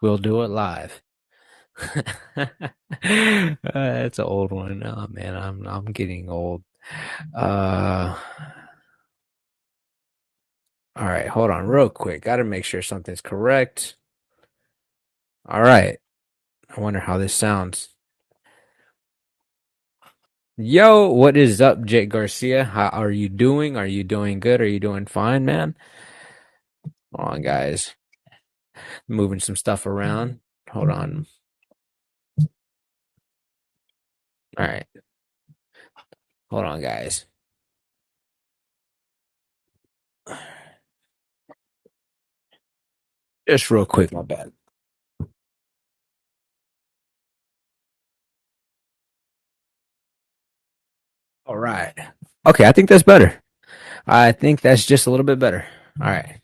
We'll do it live. That's an old one. Oh man, I'm getting old. Uh, all right, hold on real quick. Got to make sure something's correct. All right. I wonder how this sounds. Yo, what is up, Jake Garcia? How are you doing? Are you doing good? Are you doing fine, man? Hold on, guys. Moving some stuff around. Hold on. All right. Hold on, guys. Just real quick, my bad. All right. Okay, I think that's better. I think that's just a little bit better. All right.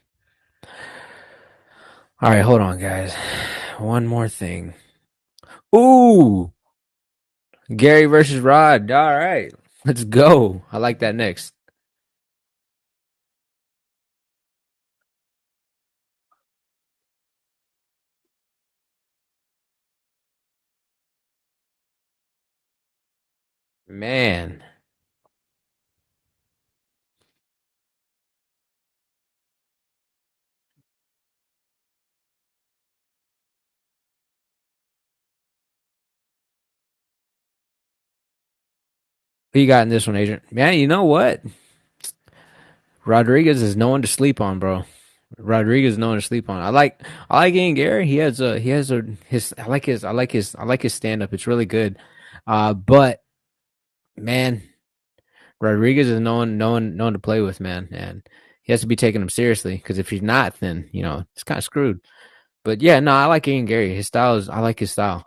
All right, hold on, guys. One more thing. Ooh, Gary versus Rod. All right. Let's go. I like that next. Man, who you got in this one, Adrian? Man, you know what? Rodriguez is no one to sleep on, bro. Rodriguez is no one to sleep on. I like Ian Gary. He has a his I like his stand up. It's really good. But man, Rodriguez is no one to play with, man, and he has to be taking him seriously because if he's not, then it's kind of screwed. But yeah, no, I like Ian Gary. I like his style.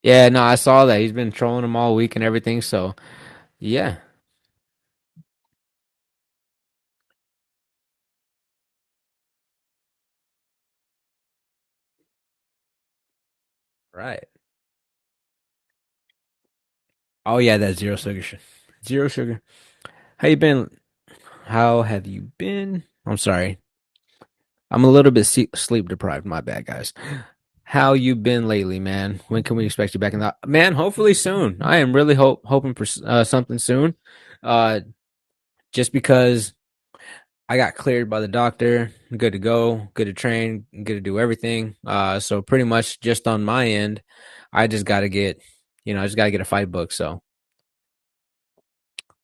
Yeah, no, I saw that he's been trolling him all week and everything. So yeah, right. Oh yeah, that's zero sugar. Zero sugar. How you been? How have you been? I'm sorry. I'm a little bit sleep deprived. My bad, guys. How you been lately, man? When can we expect you back in the man? Hopefully soon. I am really hoping for something soon. Uh, just because I got cleared by the doctor, good to go, good to train, good to do everything. So pretty much just on my end, I just got to I just got to get a fight book. So,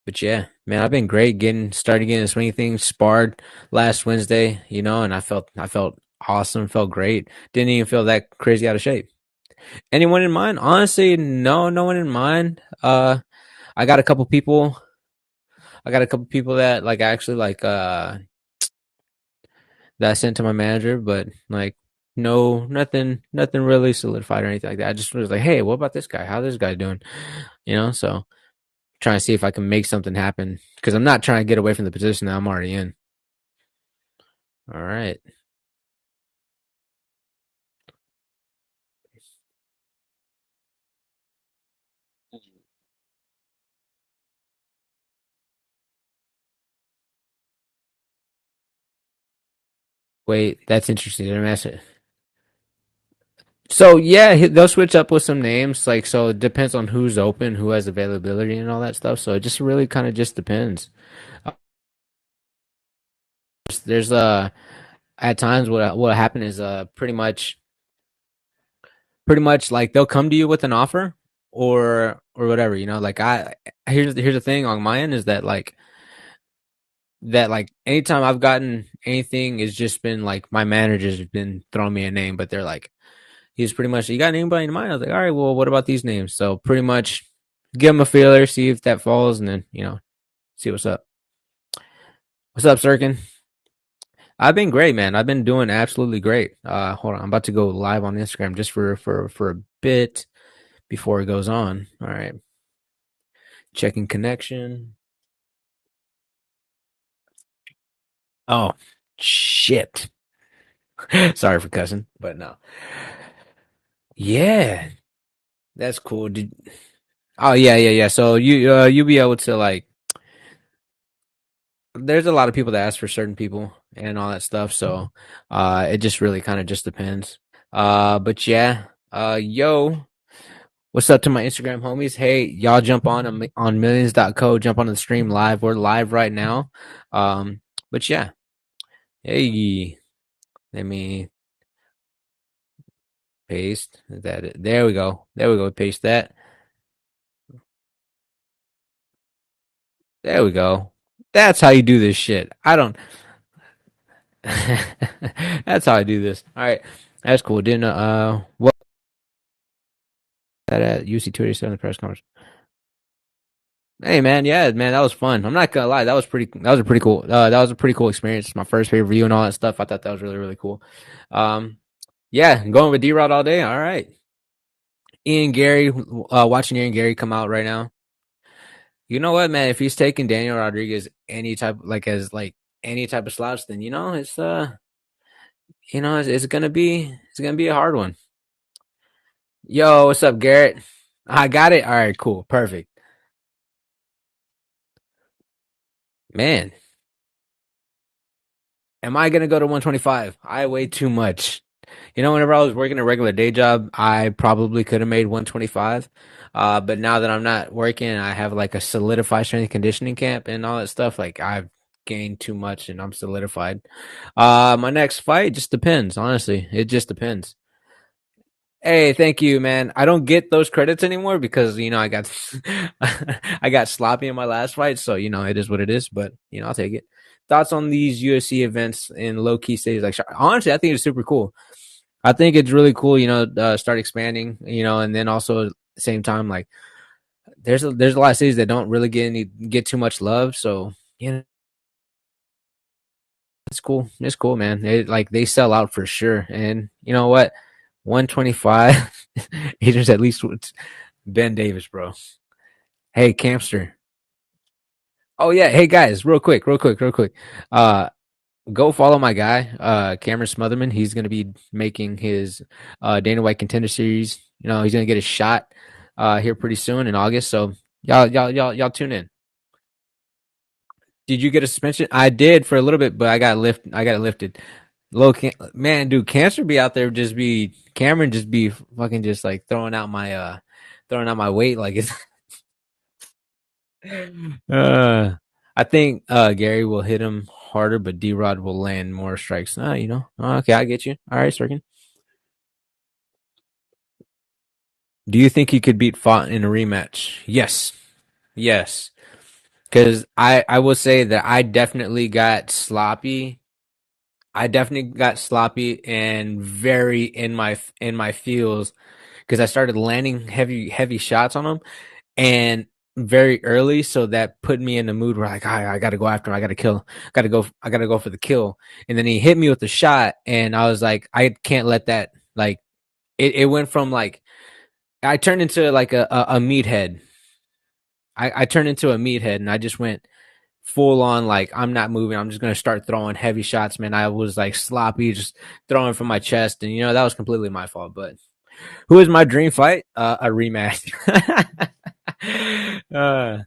but yeah, man, I've been great getting the swing of things. Sparred last Wednesday, and I felt awesome, felt great. Didn't even feel that crazy out of shape. Anyone in mind? Honestly, no, no one in mind. I got a couple people. I got a couple people that like actually like that I sent to my manager, but like no, nothing really solidified or anything like that. I just was like, hey, what about this guy? How's this guy doing? So trying to see if I can make something happen because I'm not trying to get away from the position that I'm already in. All right. Wait, that's interesting. Let me ask it. So yeah, they'll switch up with some names. Like so, it depends on who's open, who has availability, and all that stuff. So it just really kind of just depends. Uh, There's at times what happen is pretty much like they'll come to you with an offer or whatever. Like here's the thing on my end is that like anytime I've gotten anything, it's just been like my manager's been throwing me a name, but they're like he's pretty much you got anybody in mind? I was like, all right, well, what about these names? So pretty much give them a feeler, see if that falls, and then see what's up. What's up, Sirkin? I've been great, man. I've been doing absolutely great. Hold on, I'm about to go live on Instagram just for a bit before it goes on. All right, checking connection. Oh, shit. Sorry for cussing, but no. Yeah, that's cool. Oh yeah. So you'll be able to like. There's a lot of people that ask for certain people and all that stuff. So it just really kind of just depends. But yeah. Yo. What's up to my Instagram homies? Hey, y'all jump on millions.co, jump on the stream live. We're live right now. But yeah. Hey, let me paste. Is that it? There we go. There we go. Paste that. There we go. That's how you do this shit. I don't. That's how I do this. All right. That's cool. Didn't what that at UC 287 press conference. Hey man, yeah, man, that was fun. I'm not gonna lie, that was a pretty cool that was a pretty cool experience. My first pay per view and all that stuff. I thought that was really, really cool. Um yeah, going with D Rod all day. All right. Ian Gary, watching Ian Gary come out right now. You know what, man? If he's taking Daniel Rodriguez any type like as like any type of slouch, then it's gonna be a hard one. Yo, what's up, Garrett? I got it. All right, cool, perfect. Man, am I gonna go to 125? I weigh too much. Whenever I was working a regular day job, I probably could have made 125. But now that I'm not working, I have like a solidified strength and conditioning camp and all that stuff. Like I've gained too much and I'm solidified. My next fight just depends. Honestly, it just depends. Hey, thank you, man. I don't get those credits anymore because I got I got sloppy in my last fight, so it is what it is. But I'll take it. Thoughts on these UFC events in low key stages? Like honestly, I think it's super cool. I think it's really cool. Start expanding. And then also at the same time, like there's a lot of cities that don't really get too much love. So it's cool. It's cool, man. They sell out for sure. And you know what? 125. Adrian's at least Ben Davis, bro. Hey, Campster. Oh yeah. Hey guys, real quick. Uh, go follow my guy, Cameron Smotherman. He's gonna be making his Dana White Contender Series. He's gonna get a shot here pretty soon in August. So y'all tune in. Did you get a suspension? I did for a little bit, but I got it lifted. Man, dude, cancer be out there just be Cameron just be fucking just like throwing out my weight like it's uh I think Gary will hit him harder, but D Rod will land more strikes. Okay, I get you. All right, Stricken. Do you think he could beat Fought in a rematch? Yes. Yes. Because I will say that I definitely got sloppy and very in my feels because I started landing heavy shots on him and very early, so that put me in the mood where like I got to go after him, I got to go for the kill, and then he hit me with the shot, and I was like I can't let that like it went from like I turned into like a meathead. I turned into a meathead, and I just went full on like I'm not moving. I'm just gonna start throwing heavy shots, man. I was like sloppy, just throwing from my chest, and that was completely my fault. But who is my dream fight? A rematch. uh,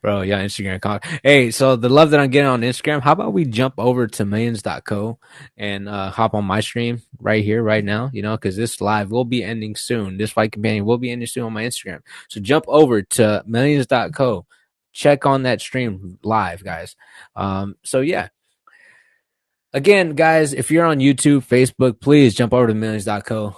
Bro, yeah, Instagram call. Hey, so the love that I'm getting on Instagram, how about we jump over to millions.co and hop on my stream right here, right now, because this live will be ending soon. This fight companion will be ending soon on my Instagram. So jump over to millions.co. Check on that stream live, guys. So yeah, again, guys, if you're on YouTube, Facebook, please jump over to millions.co.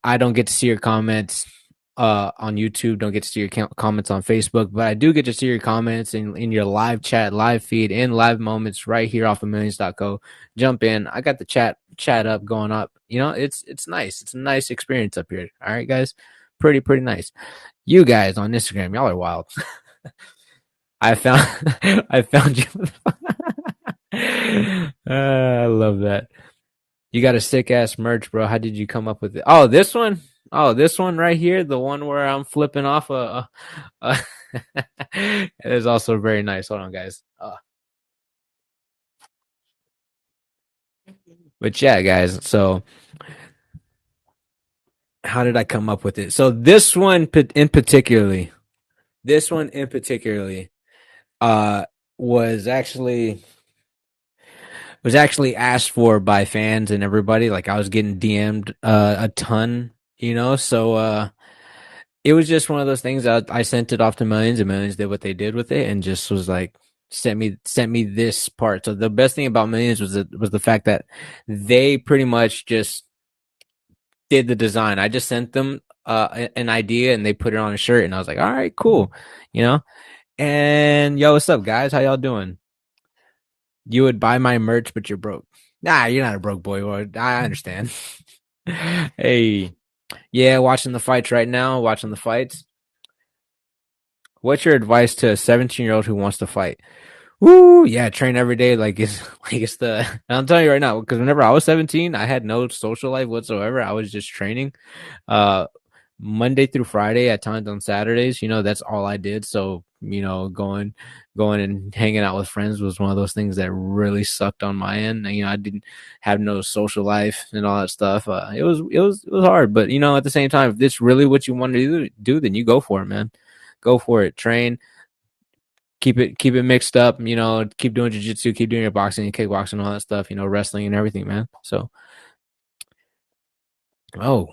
I don't get to see your comments on YouTube, don't get to see your comments on Facebook, but I do get to see your comments in your live chat, live feed, and live moments right here off of millions.co. Jump in. I got the chat up going up. It's nice. It's a nice experience up here. All right, guys. Pretty nice. You guys on Instagram, y'all are wild. I found I found you. I love that. You got a sick ass merch, bro. How did you come up with it? Oh, this one. Oh, this one right here, the one where I'm flipping off a it is also very nice. Hold on, guys. But yeah, guys. So how did I come up with it? So this one in particularly, uh, was actually asked for by fans and everybody. Like I was getting DM'd a ton, So it was just one of those things. I sent it off to millions, and millions did what they did with it, and just was like sent me this part. So the best thing about millions was the fact that they pretty much just did the design. I just sent them an idea, and they put it on a shirt, and I was like, all right, cool, you know. And yo, what's up, guys? How y'all doing? You would buy my merch, but you're broke. Nah, you're not a broke boy. I understand. Hey, yeah, watching the fights right now. Watching the fights. What's your advice to a 17-year-old who wants to fight? Woo, yeah, train every day like it's like it's the. I'm telling you right now, because whenever I was 17, I had no social life whatsoever. I was just training. Uh, Monday through Friday, at times on Saturdays, that's all I did. So, going and hanging out with friends was one of those things that really sucked on my end. And, I didn't have no social life and all that stuff. It was hard, but at the same time, if this really what you want to do, then you go for it, man. Go for it. Train, keep it mixed up, keep doing jiu-jitsu, keep doing your boxing and kickboxing, all that stuff, wrestling and everything, man. So, oh,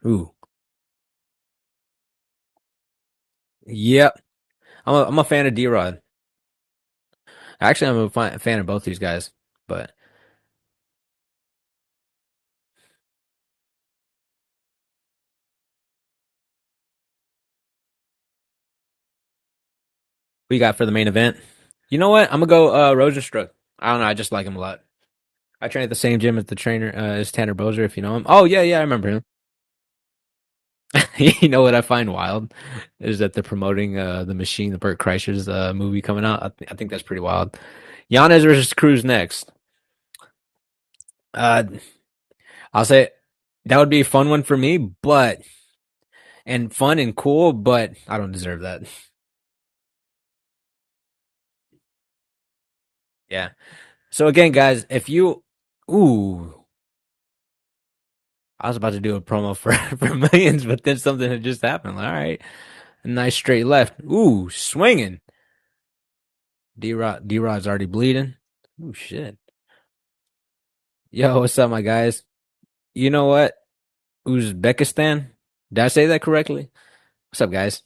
ooh, yep. I'm a fan of D-Rod. Actually, I'm a fan of both these guys, but we got for the main event. You know what? I'm gonna go Rozenstruik. I don't know. I just like him a lot. I train at the same gym as the trainer as Tanner Bozer, if you know him. Oh yeah, yeah, I remember him. You know what I find wild is that they're promoting the Machine, the Burt Kreischer's movie coming out. I think that's pretty wild. Yanez versus Cruz next. Uh, I'll say that would be a fun one for me, but and fun and cool, but I don't deserve that. Yeah. So again, guys, if you, ooh, I was about to do a promo for for millions, but then something had just happened. Like, all right, a nice straight left. Ooh, swinging. D Rod's already bleeding. Ooh, shit. Yo, what's up, my guys? You know what? Uzbekistan. Did I say that correctly? What's up, guys?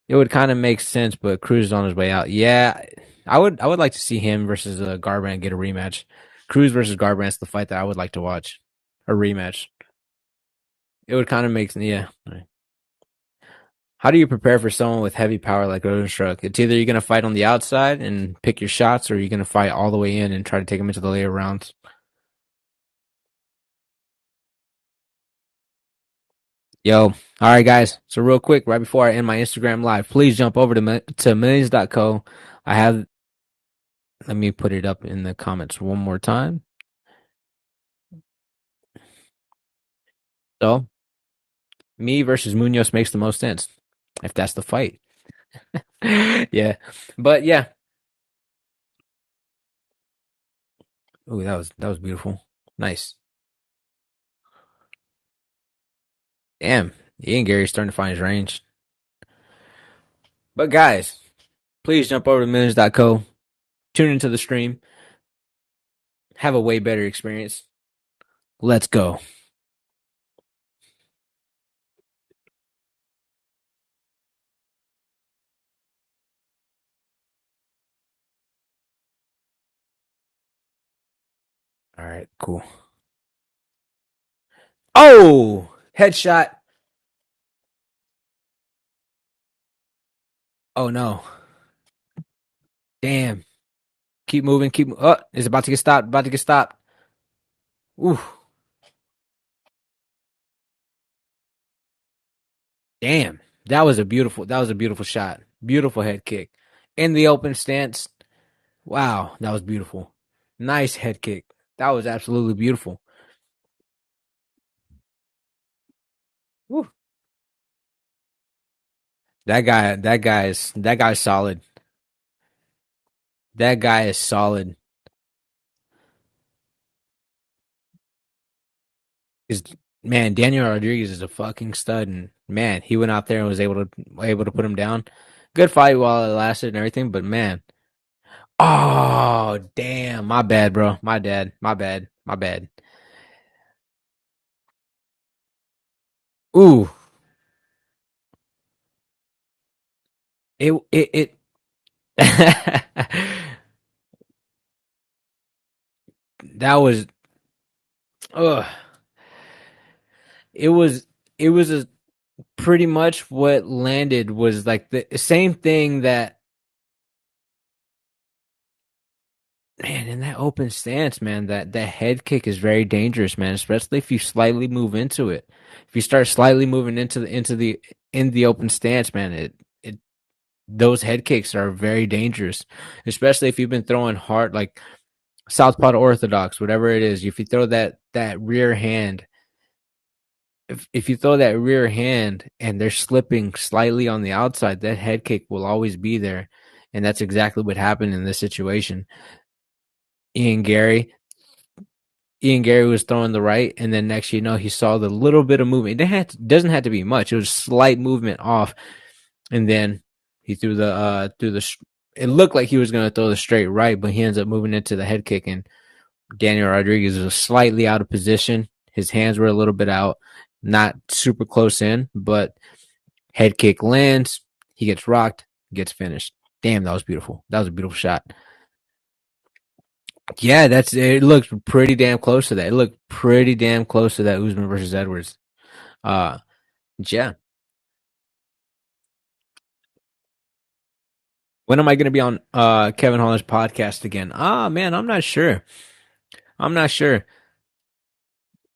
It would kind of make sense, but Cruz is on his way out. Yeah, I would like to see him versus Garbrandt get a rematch. Cruz versus Garbrandt's the fight that I would like to watch. A rematch. It would kind of make, yeah. How do you prepare for someone with heavy power like Rozenstruik? It's either you're going to fight on the outside and pick your shots, or you're going to fight all the way in and try to take them into the later rounds. Yo, all right, guys. So real quick, right before I end my Instagram live, please jump over to millions.co. I have, let me put it up in the comments one more time. So me versus Munoz makes the most sense if that's the fight. Yeah, but yeah. Oh, that was beautiful. Nice. Damn, Ian Gary's starting to find his range. But guys, please jump over to millions.co. Tune into the stream. Have a way better experience. Let's go. All right, cool. Oh, headshot. Oh no. Damn. Keep moving. Oh, it's about to get stopped. About to get stopped. Ooh. Damn. That was a beautiful shot. Beautiful head kick. In the open stance. Wow, that was beautiful. Nice head kick. That was absolutely beautiful. Woo. That guy's solid. That guy is solid. Is Man, Daniel Rodriguez is a fucking stud, and man, he went out there and was able to put him down. Good fight while it lasted and everything, but man, oh damn, my bad, bro, my dad, my bad, my bad. Ooh, it that was ugh. It was it was a pretty much what landed was like the same thing that man in that open stance, man, that head kick is very dangerous, man, especially if you slightly move into it. If you start slightly moving into the in the open stance, man, it those head kicks are very dangerous, especially if you've been throwing hard like southpaw to orthodox, whatever it is. If you throw that rear hand, if you throw that rear hand and they're slipping slightly on the outside, that head kick will always be there, and that's exactly what happened in this situation. Ian Gary, Ian Gary was throwing the right, and then next you know he saw the little bit of movement. Doesn't have to be much. It was slight movement off, and then he threw the. It looked like he was going to throw the straight right, but he ends up moving into the head kick, and Daniel Rodriguez was slightly out of position. His hands were a little bit out, not super close in, but head kick lands. He gets rocked, gets finished. Damn, that was beautiful. That was a beautiful shot. Yeah, that's it. Looked pretty damn close to that. It looked pretty damn close to that Usman versus Edwards. Uh, yeah. When am I going to be on Kevin Holland's podcast again? Ah, man, I'm not sure. I'm not sure.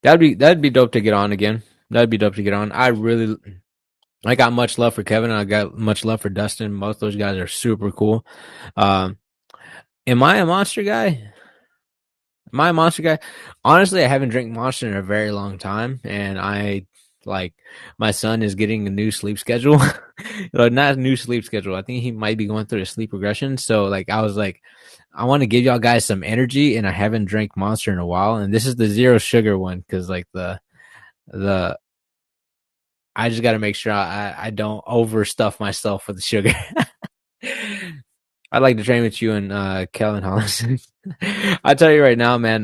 That'd be dope to get on again. That'd be dope to get on. I got much love for Kevin. And I got much love for Dustin. Both those guys are super cool. Um, am I a monster guy? Am I a monster guy? Honestly, I haven't drank Monster in a very long time, and I like my son is getting a new sleep schedule. Not a new sleep schedule. I think he might be going through a sleep regression. So like I was like, I want to give y'all guys some energy, and I haven't drank Monster in a while, and this is the zero sugar one because like the I just got to make sure I don't overstuff myself with the sugar. I'd like to train with you and Kellen Hollis. I tell you right now, man.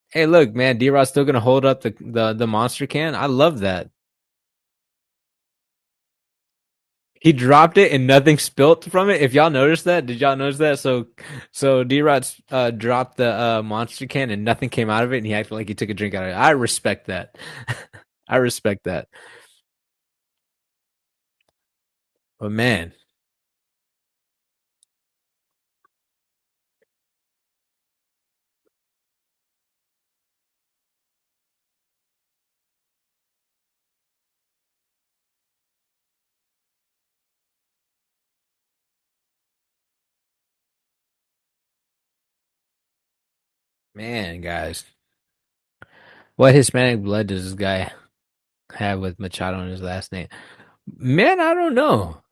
Hey, look, man, D-Rod's still gonna hold up the monster can. I love that. He dropped it and nothing spilt from it. If y'all noticed that, did y'all notice that? So D-Rod dropped the monster can and nothing came out of it, and he acted like he took a drink out of it. I respect that. I respect that. But man, guys, what Hispanic blood does this guy have with Machado in his last name? Man, I don't know.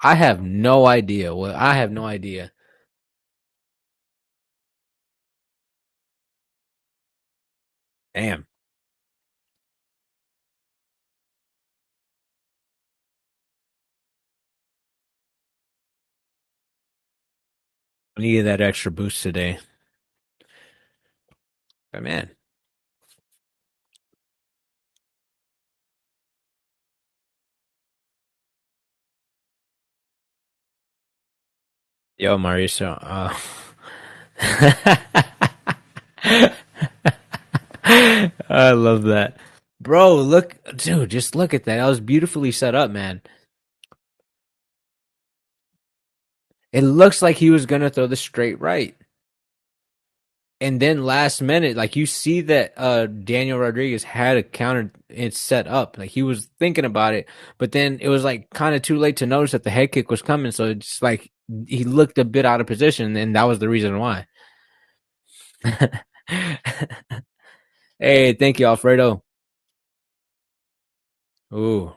I have no idea. Well, I have no idea. Damn. I needed that extra boost today. But man, yo, Mauricio. I love that. Bro, look, dude, just look at that. That was beautifully set up, man. It looks like he was gonna throw the straight right. And then last minute, like you see that Daniel Rodriguez had a counter it set up. Like he was thinking about it, but then it was like kind of too late to notice that the head kick was coming. So it's like he looked a bit out of position, and that was the reason why. Hey, thank you, Alfredo. Ooh.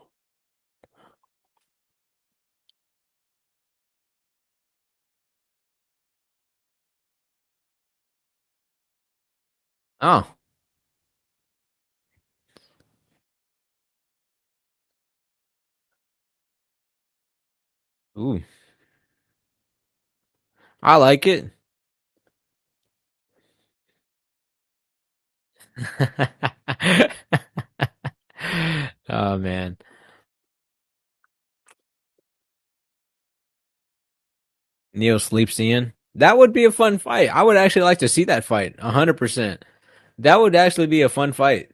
Oh. Ooh, I like it. Oh man, Neil sleeps in. That would be a fun fight. I would actually like to see that fight. 100%. That would actually be a fun fight.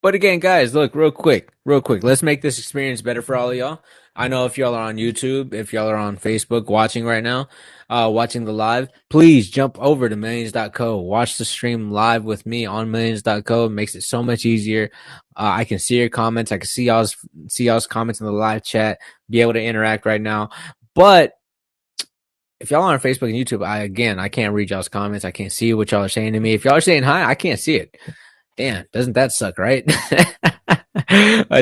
But again, guys, look, real quick. Let's make this experience better for all of y'all. I know if y'all are on YouTube, if y'all are on Facebook watching right now, watching the live, please jump over to millions.co. Watch the stream live with me on millions.co. It makes it so much easier. I can see your comments. I can see y'all's comments in the live chat, be able to interact right now. But if y'all are on Facebook and YouTube, I can't read y'all's comments. I can't see what y'all are saying to me. If y'all are saying hi, I can't see it. Damn, doesn't that suck, right?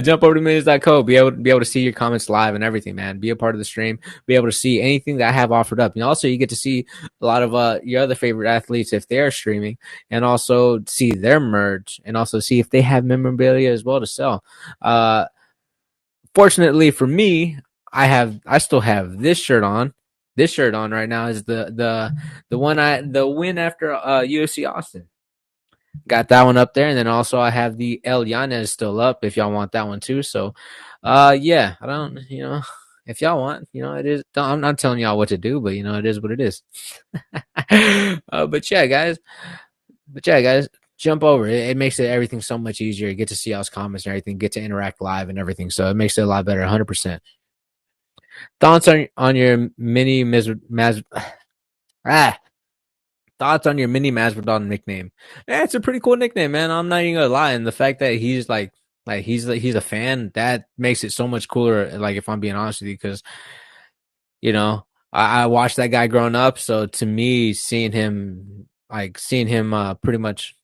Jump over to millions.co, be able to see your comments live and everything, man. Be a part of the stream, be able to see anything that I have offered up. And also you get to see a lot of your other favorite athletes if they're streaming, and also see their merch, and also see if they have memorabilia as well to sell. Fortunately for me, I still have this shirt on. This shirt on right now is the win after UFC Austin. Got that one up there, and then also I have the El Yanez still up if y'all want that one too. So, yeah, I don't, if y'all want, it is. I'm not telling y'all what to do, but it is what it is. But yeah, guys, jump over. It makes everything so much easier. You get to see y'all's comments and everything, get to interact live and everything. So it makes it a lot better. 100%. Thoughts on your mini ah Thoughts on your mini Masvidal nickname? Yeah, it's a pretty cool nickname, man. I'm not even gonna lie. And the fact that he's he's a fan, that makes it so much cooler. Like, if I'm being honest with you, because you know I watched that guy growing up, so to me, seeing him pretty much.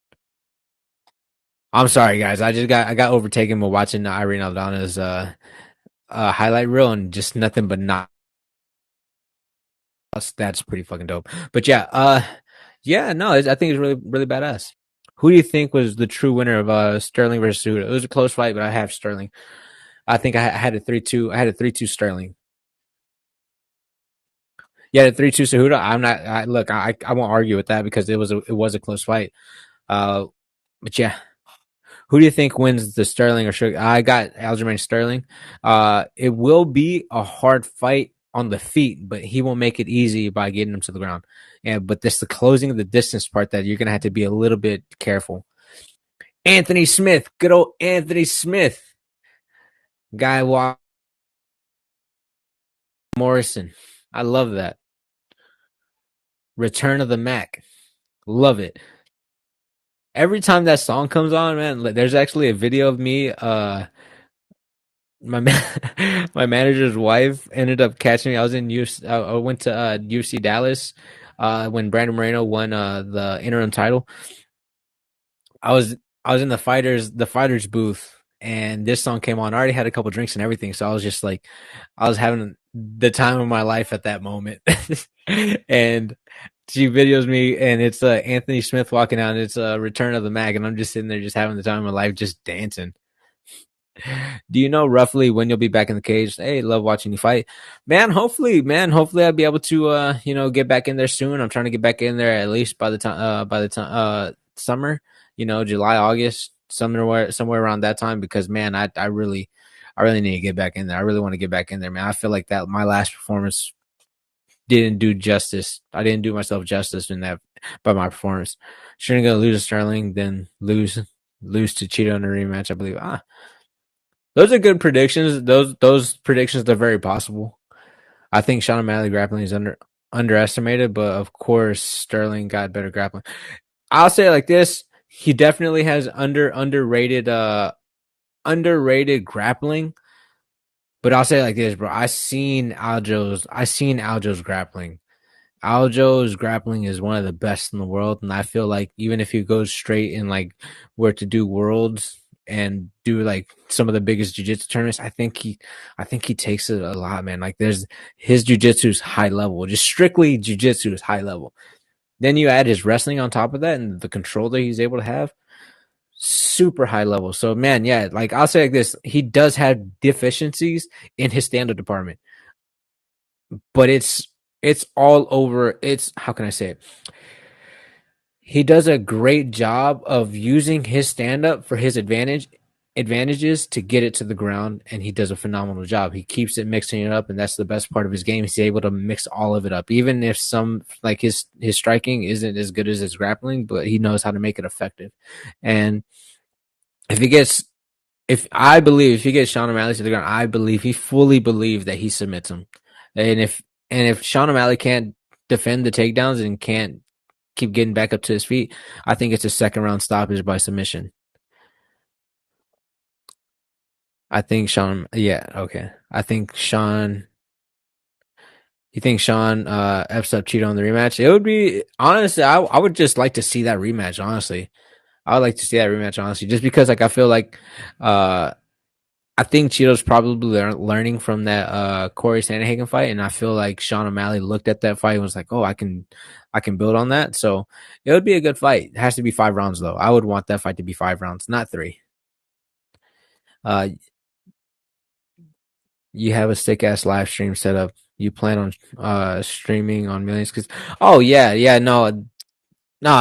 I'm sorry, guys. I got overtaken by watching Irene Aldana's highlight reel, and just nothing but not. That's pretty fucking dope. But yeah, yeah, no, I think it's really, really badass. Who do you think was the true winner of Sterling versus Cejudo? It was a close fight, but I have Sterling. I think I had a 3-2. I had a 3-2 Sterling. Yeah, the 3-2 Cejudo. I'm not. Look, I won't argue with that because it was a close fight. Uh, but yeah, who do you think wins the Sterling or Sugar? I got Aljamain Sterling. It will be a hard fight on the feet, but he will make it easy by getting him to the ground. And but this the closing of the distance part that you're gonna have to be a little bit careful. Anthony Smith, good old Anthony Smith, Guy Walker Morrison. I love that. Return of the Mac, love it. Every time that song comes on, man, there's actually a video of me. My my manager's wife ended up catching me. I was in UFC. I went to UFC Dallas when Brandon Moreno won the interim title. I was I was in the fighters booth, and this song came on. I already had a couple drinks and everything, so I was just like, I was having the time of my life at that moment. And she videos me, and it's Anthony Smith walking out, and it's Return of the Mag, and I'm just sitting there, just having the time of my life, just dancing. Do you know roughly when you'll be back in the cage? Hey, love watching you fight, man. Hopefully, I'll be able to, get back in there soon. I'm trying to get back in there at least by the time summer, July, August, somewhere around that time. Because man, I really need to get back in there. I really want to get back in there, man. I feel like that my last performance didn't do justice. I didn't do myself justice in that by my performance. Shouldn't go lose to Sterling, then lose to Cheeto in a rematch. I believe. Those are good predictions. Those predictions are very possible. I think Sean O'Malley grappling is underestimated, but of course Sterling got better grappling. I'll say it like this: he definitely has underrated grappling. But I'll say it like this, bro. I seen Aljo's grappling. Aljo's grappling is one of the best in the world, and I feel like even if he goes straight and like were to do worlds and do like some of the biggest jiu-jitsu tournaments, I think he takes it a lot, man. Like there's his jiu-jitsu is high level, just strictly jiu-jitsu is high level. Then you add his wrestling on top of that and the control that he's able to have. super high level. So man, yeah, like I'll say like this, he does have deficiencies in his stand-up department, but it's all over. It's how can I say it? He does a great job of using his stand-up for his advantages to get it to the ground, and he does a phenomenal job. He keeps it mixing it up, and that's the best part of his game. He's able to mix all of it up, even if some like his striking isn't as good as his grappling, but he knows how to make it effective. And if he gets if he gets Sean O'Malley to the ground, I believe he fully believes that he submits him. And if Sean O'Malley can't defend the takedowns and can't keep getting back up to his feet, I think it's a second round stoppage by submission. I think Sean, yeah, okay. I think Sean, you think Sean F's up Cheeto on the rematch? It would be, honestly, I would just like to see that rematch, honestly. I would like to see that rematch, honestly, just because, like, I feel like, I think Cheeto's probably learning from that Corey Sandhagen fight, and I feel like Sean O'Malley looked at that fight and was like, "Oh, I can build on that." So it would be a good fight. It has to be 5 rounds, though. I would want that fight to be 5 rounds, not 3. Uh, you have a sick ass live stream set up. You plan on streaming on Millions? Cause oh yeah, no,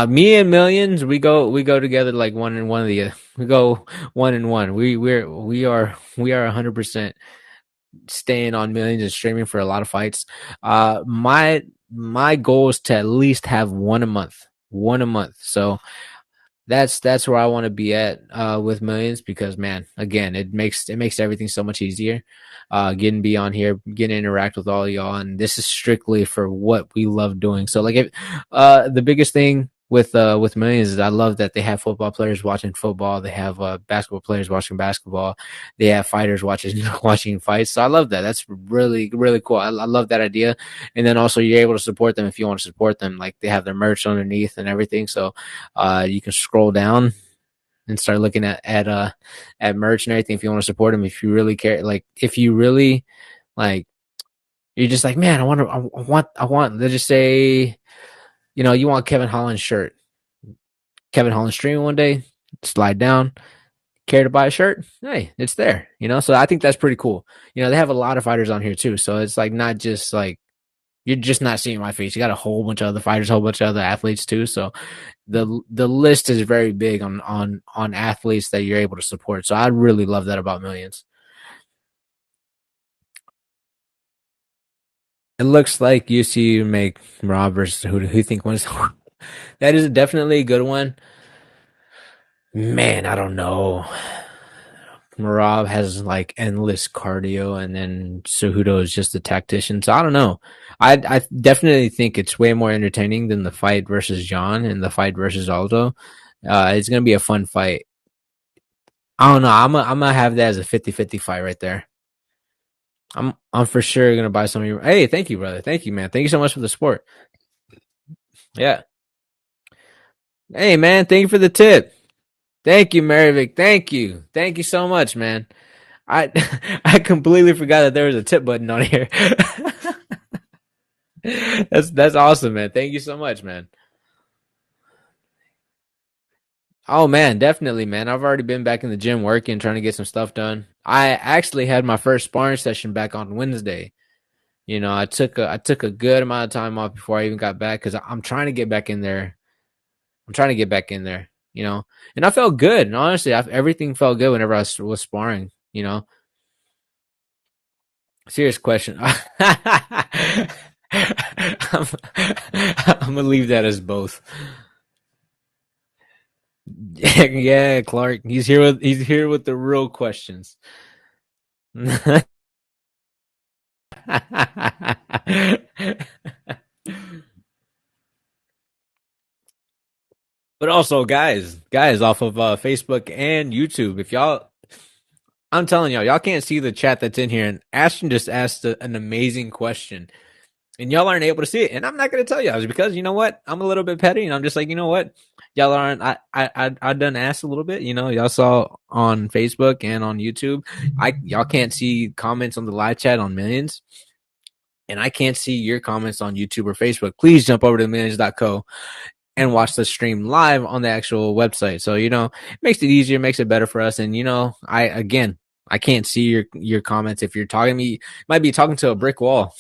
me and Millions, we go together like one and one of the we go 1-1. We are 100% staying on Millions and streaming for a lot of fights. My goal is to at least have one a month, So that's where I want to be at with Millions, because man, again, it makes everything so much easier. Getting to be on here, getting to interact with all y'all, and this is strictly for what we love doing. So like, if the biggest thing with Millions is I love that they have football players watching football, they have basketball players watching basketball, they have fighters watching watching fights. So I love that. That's really really cool. I love that idea. And then also you're able to support them if you want to support them. Like they have their merch underneath and everything. So you can scroll down and start looking at merch and everything if you want to support them. If you really care, like if you really like, you're just like, man, I want. Let's just say, you want Kevin Holland's shirt. Kevin Holland streaming one day, slide down, care to buy a shirt? Hey, it's there. So I think that's pretty cool. They have a lot of fighters on here too, so it's like not just like you're just not seeing my face. You got a whole bunch of other fighters, a whole bunch of other athletes too. So the list is very big on athletes that you're able to support. So I really love that about Millions. It looks like UC make Rob versus who you think wins. That is definitely a good one. Man, I don't know. Marab has like endless cardio, and then Cejudo is just a tactician. So I don't know. I definitely think it's way more entertaining than the fight versus John and the fight versus Aldo. It's gonna be a fun fight. I don't know. I'm gonna have that as a 50-50 fight right there. I'm for sure gonna buy some of your. Hey, thank you, brother. Thank you, man. Thank you so much for the support. Yeah. Hey, man. Thank you for the tip. Thank you, Maravik. Thank you. Thank you so much, man. I I completely forgot that there was a tip button on here. That's awesome, man. Thank you so much, man. Oh man, definitely, man. I've already been back in the gym working, trying to get some stuff done. I actually had my first sparring session back on Wednesday. I took a good amount of time off before I even got back because I'm trying to get back in there. I'm trying to get back in there, and I felt good. And honestly, everything felt good whenever I was sparring. Serious question. I'm gonna leave that as both. Yeah, Clark. He's here with the real questions. But also, guys, off of Facebook and YouTube, if y'all, I'm telling y'all can't see the chat that's in here, and Ashton just asked an amazing question, and y'all aren't able to see it, and I'm not going to tell y'all because you know what? I'm a little bit petty, and I'm just like, you know what? Y'all aren't. I done asked a little bit. Y'all saw on Facebook and on YouTube. Y'all can't see comments on the live chat on Millions, and I can't see your comments on YouTube or Facebook. Please jump over to millions.co and watch the stream live on the actual website. So, it makes it easier, makes it better for us. And, I can't see your comments. If you're talking to me, you might be talking to a brick wall.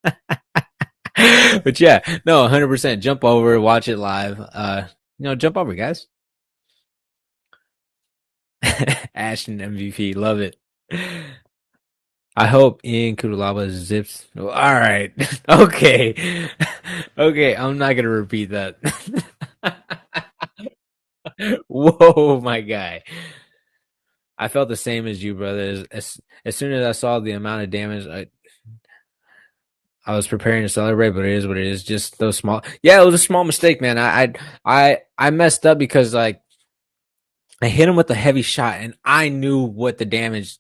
But yeah, no, 100%. Jump over, watch it live. Jump over, guys. Ashton MVP, love it. I hope Ian Kudalaba zips. All right, okay, okay. I'm not gonna repeat that. Whoa, my guy. I felt the same as you, brother. As soon as I saw the amount of damage, I was preparing to celebrate, but it is what it is. Just those small. Yeah, it was a small mistake, man. I messed up because I hit him with a heavy shot, and I knew what damage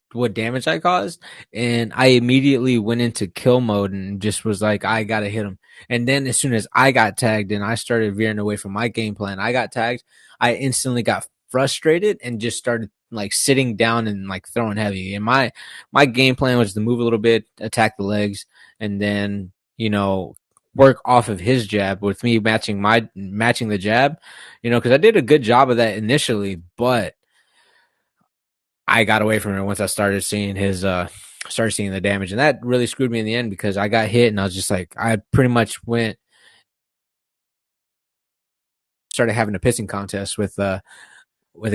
I caused, and I immediately went into kill mode and just was like, I gotta hit him. And then as soon as I got tagged and I started veering away from my game plan, I got tagged. I instantly got frustrated and just started like sitting down and like throwing heavy. And my game plan was to move a little bit, attack the legs, and then work off of his jab with me matching the jab, because I did a good job of that initially, but I got away from it once I started seeing the damage, and that really screwed me in the end because I got hit and I was just like, I pretty much started having a pissing contest with a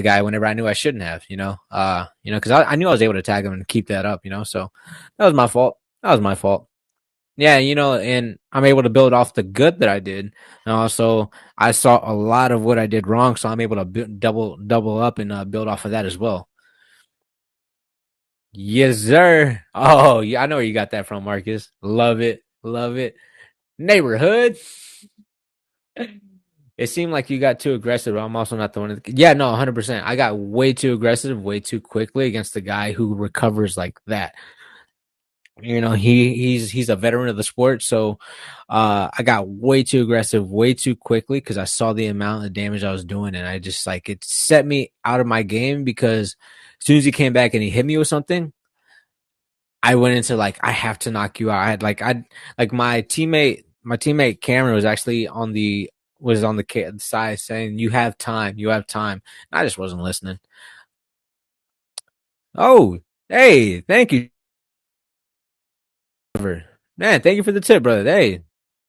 guy whenever I knew I shouldn't have, because I knew I was able to tag him and keep that up, so that was my fault. That was my fault. Yeah, and I'm able to build off the good that I did. And also, I saw a lot of what I did wrong, so I'm able to double up and build off of that as well. Yes, sir. Oh, yeah, I know where you got that from, Marcus. Love it, love it. Neighborhood. It seemed like you got too aggressive. I'm also not the one. Yeah, no, 100%. I got way too aggressive, way too quickly against the guy who recovers like that. He's a veteran of the sport, so I got way too aggressive way too quickly because I saw the amount of damage I was doing, and I just like it set me out of my game because as soon as he came back and he hit me with something, I went into like I have to knock you out. I had my teammate Cameron was actually on the side saying you have time, you have time. I just wasn't listening. Oh, hey, thank you. Man, thank you for the tip, brother. Hey,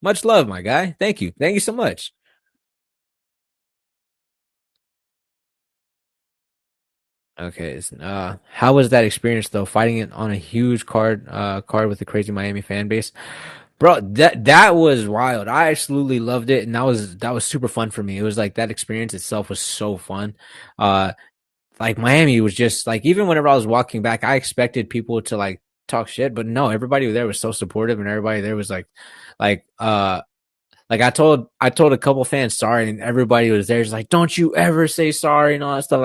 much love, my guy. Thank you. Thank you so much. Okay. How was that experience though? Fighting it on a huge card with a crazy Miami fan base, bro. That was wild. I absolutely loved it, and that was super fun for me. It was like that experience itself was so fun. Uh, like Miami was just like even whenever I was walking back, I expected people to like talk shit, but no, everybody there was so supportive, and everybody there was like like I told a couple fans sorry, and everybody was there. Just like, don't you ever say sorry and all that stuff.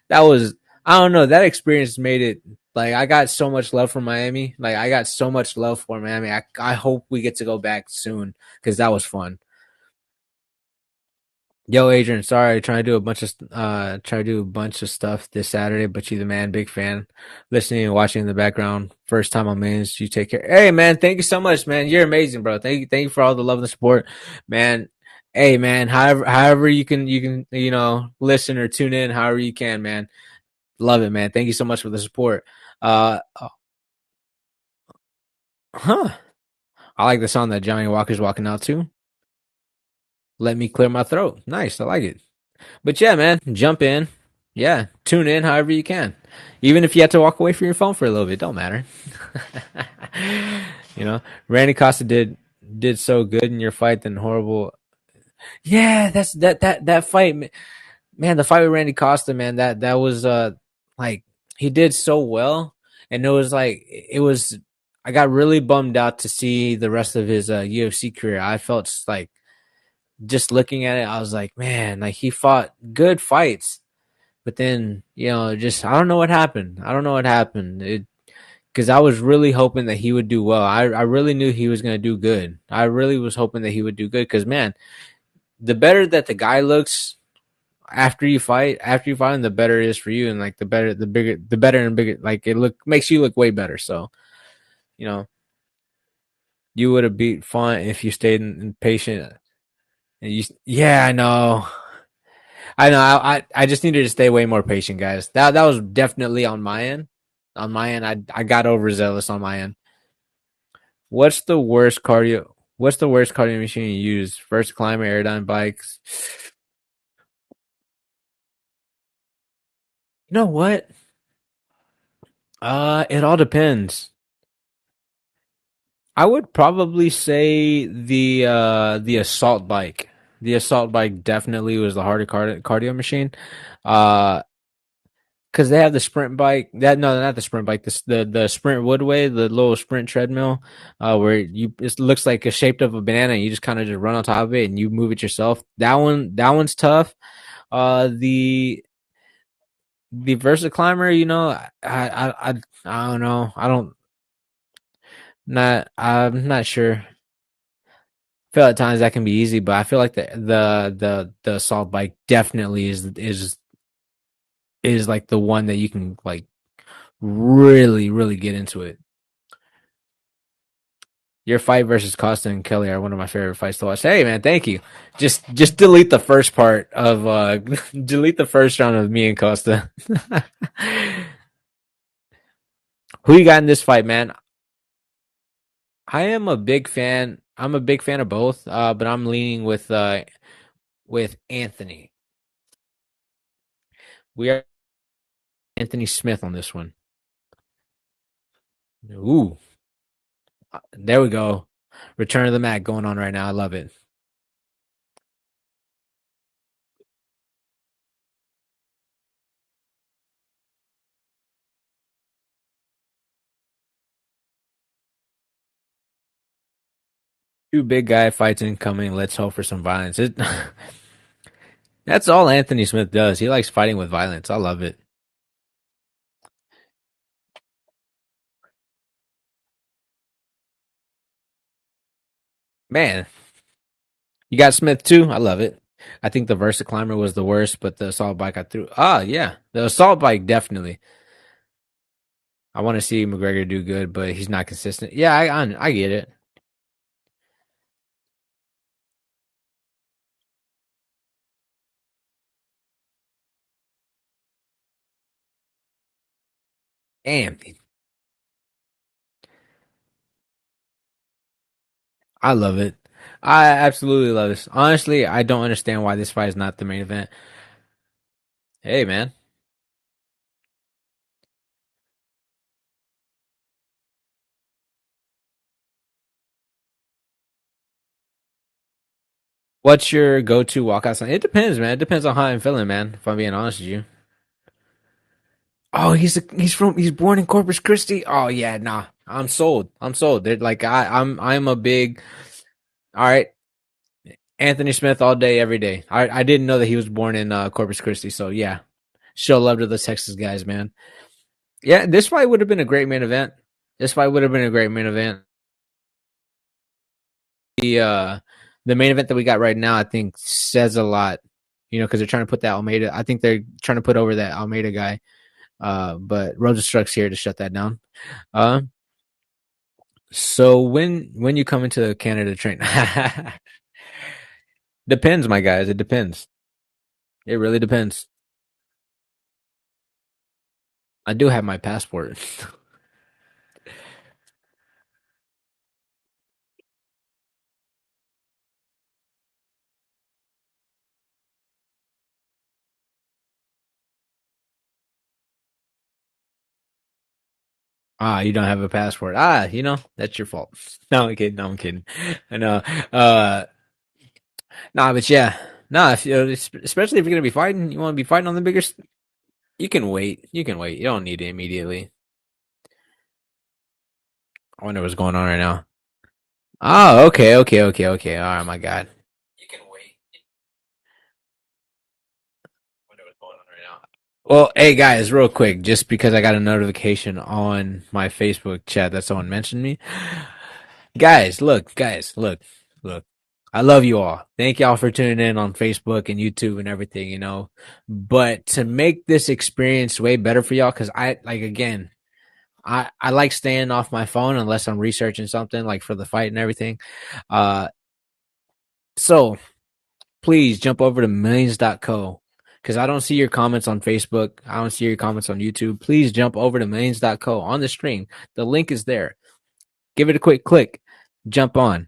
That was I don't know. That experience made it like I got so much love for Miami. Like I got so much love for Miami. I hope we get to go back soon because that was fun. Yo, Adrian, sorry, trying to do a bunch of stuff this Saturday, but you the man, big fan, listening and watching in the background. First time on Mains, you take care. Hey, man, thank you so much, man. You're amazing, bro. Thank you for all the love and the support, man. Hey, man, however you can listen or tune in, however you can, man. Love it, man. Thank you so much for the support. Huh? I like the song that Johnny Walker's walking out to. Let me clear my throat. Nice, I like it. But yeah, man, jump in. Yeah, tune in however you can. Even if you have to walk away from your phone for a little bit, don't matter. Randy Costa did so good in your fight than horrible. Yeah, that's that fight, man. The fight with Randy Costa, man. That was like he did so well, and it was. I got really bummed out to see the rest of his UFC career. I felt like just looking at it, I was like, man, like he fought good fights, but then just I don't know what happened. I don't know what happened. Because I was really hoping that he would do well. I really knew he was gonna do good. I really was hoping that he would do good. Because man, the better that the guy looks after you fight him, the better it is for you, and like the better and bigger. Like it makes you look way better. So you know you would have beat Font if you stayed in patient. Yeah, I know. I know. I just needed to stay way more patient, guys. That was definitely on my end. On my end, I got overzealous on my end. What's the worst cardio? What's the worst cardio machine you use? First climber, airdyne bikes. You know what? It all depends. I would probably say the assault bike. The assault bike definitely was the harder cardio machine. Uh, because they have the sprint bike. That no, not the sprint bike. The sprint woodway, the little sprint treadmill, where it looks like a shaped of a banana. And you just kind of just run on top of it and you move it yourself. That one's tough. The Versa climber, I don't know. I'm not sure. I feel at times that can be easy, but I feel like the assault bike definitely is like the one that you can like really get into it. Your fight versus Costa and Kelly are one of my favorite fights to watch. Hey man, thank you. Just delete the first part of delete the first round of me and Costa. Who you got in this fight, man? I am a big fan. I'm a big fan of both, but I'm leaning with Anthony. We are Anthony Smith on this one. Ooh, there we go. Return of the Mac going on right now. I love it. Two big guy fights incoming. Let's hope for some violence. That's all Anthony Smith does. He likes fighting with violence. I love it. Man, you got Smith too. I love it. I think the Versa Climber was the worst, but the assault bike I threw. Ah, yeah, the assault bike definitely. I want to see McGregor do good, but he's not consistent. Yeah, I get it. Damn, I love it. I absolutely love this. Honestly, I don't understand why this fight is not the main event. Hey, man, what's your go-to walkout song? It depends, man. It depends on how I'm feeling, man. If I'm being honest with you. Oh, he's born in Corpus Christi. Oh yeah, nah. I'm sold. I'm sold. Like I'm a big all right. Anthony Smith all day, every day. I didn't know that he was born in Corpus Christi, so yeah. Show love to the Texas guys, man. Yeah, this fight would have been a great main event. This fight would have been a great main event. The main event that we got right now, I think, says a lot. Because they're trying to put that Almeida. I think they're trying to put over that Almeida guy. But Rozenstruik's here to shut that down. Uh, so when you come into Canada train, depends, my guys. It depends. It really depends. I do have my passport. You don't have a passport. That's your fault. No, I'm kidding. No, I'm kidding. I know. Nah, but yeah. Nah, especially if you're gonna be fighting, you want to be fighting on the bigger. You can wait. You can wait. You don't need it immediately. I wonder what's going on right now. Oh, okay, okay, okay, okay. All right, my God. You can wait. I wonder what's going on right now. Well, hey guys, real quick, just because I got a notification on my Facebook chat that someone mentioned me. Guys, look. I love you all. Thank y'all for tuning in on Facebook and YouTube and everything. But to make this experience way better for y'all, because I like again, I like staying off my phone unless I'm researching something like for the fight and everything. Uh, so please jump over to millions.co because I don't see your comments on Facebook. I don't see your comments on YouTube. Please jump over to millions.co on the stream. The link is there. Give it a quick click. Jump on.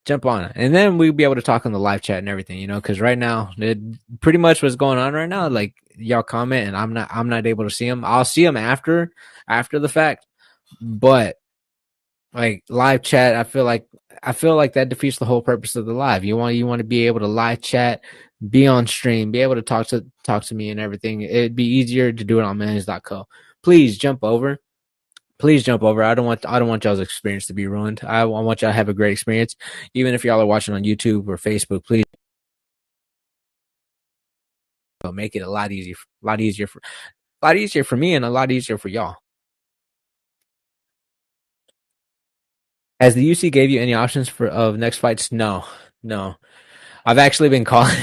Jump on. And then we'll be able to talk on the live chat and everything, because right now, it pretty much what's going on right now, like y'all comment and I'm not able to see them. I'll see them after the fact. But like live chat, I feel like that defeats the whole purpose of the live. You want to be able to live chat, be on stream, be able to talk to me and everything. It'd be easier to do it on millions.co. Please jump over. Please jump over. I don't want y'all's experience to be ruined. I want y'all to have a great experience. Even if y'all are watching on YouTube or Facebook, please make it a lot easier for me and a lot easier for y'all. Has the UC gave you any options of next fights? No, no. I've actually been calling.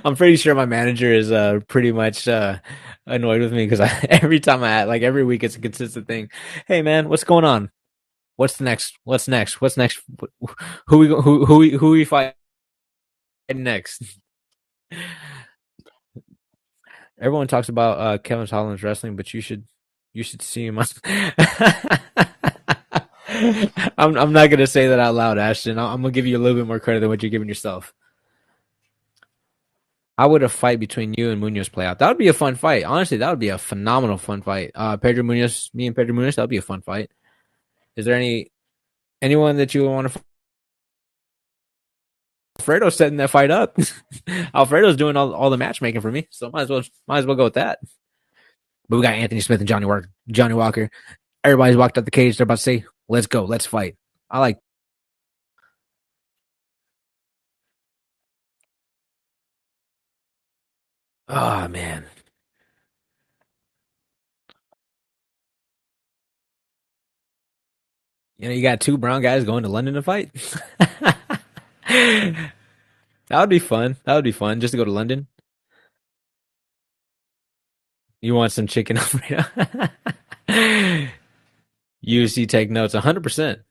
I'm pretty sure my manager is pretty much annoyed with me because every time every week it's a consistent thing. Hey man, what's going on? What's next? What's next? What's next? Who we fight next? Everyone talks about Kevin Holland's wrestling, but you should see him. I'm not gonna say that out loud, Ashton. I'm gonna give you a little bit more credit than what you're giving yourself. How would a fight between you and Munoz play out? That would be a fun fight. Honestly, that would be a phenomenal fun fight. Pedro Munoz, me and Pedro Munoz, that would be a fun fight. Is there anyone that you want to? Alfredo's setting that fight up. Alfredo's doing all the matchmaking for me, so might as well go with that. But we got Anthony Smith and Johnny Walker. Everybody's walked out the cage. They're about to say, "Let's go, let's fight." I like. Oh man, you got two brown guys going to London to fight. That would be fun. That would be fun just to go to London. You want some chicken Alfredo? UFC take notes 100%.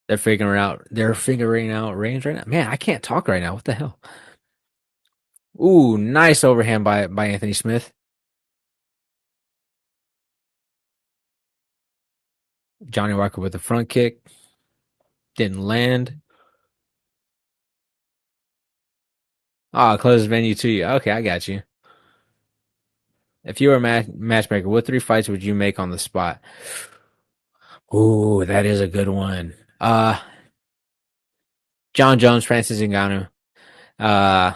They're figuring out range right now. Man, I can't talk right now. What the hell? Ooh, nice overhand by Anthony Smith. Johnny Walker with a front kick. Didn't land. Ah, closest venue to you. Okay, I got you. If you were a matchmaker, what three fights would you make on the spot? Ooh, that is a good one. John Jones, Francis Ngannou. Uh,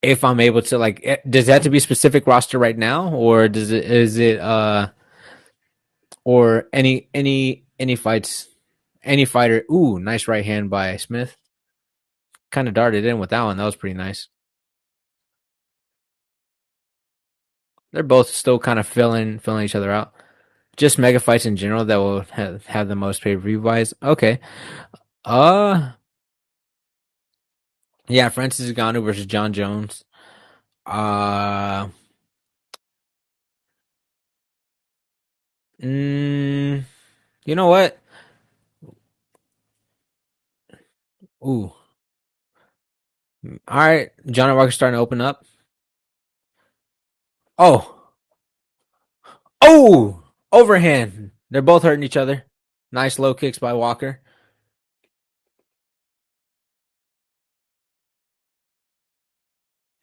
if I'm able to does that have to be specific roster right now, or does it is it or any fights, any fighter? Ooh, nice right hand by Smith. Kind of darted in with that one. That was pretty nice. They're both still kind of filling each other out. Just mega fights in general that will have the most pay per view buys. Okay. Uh, yeah, Francis Ngannou versus John Jones. Uh, mm, you know what? Ooh, all right. Johnny Walker's starting to open up. Oh, oh, overhand. They're both hurting each other. Nice low kicks by Walker.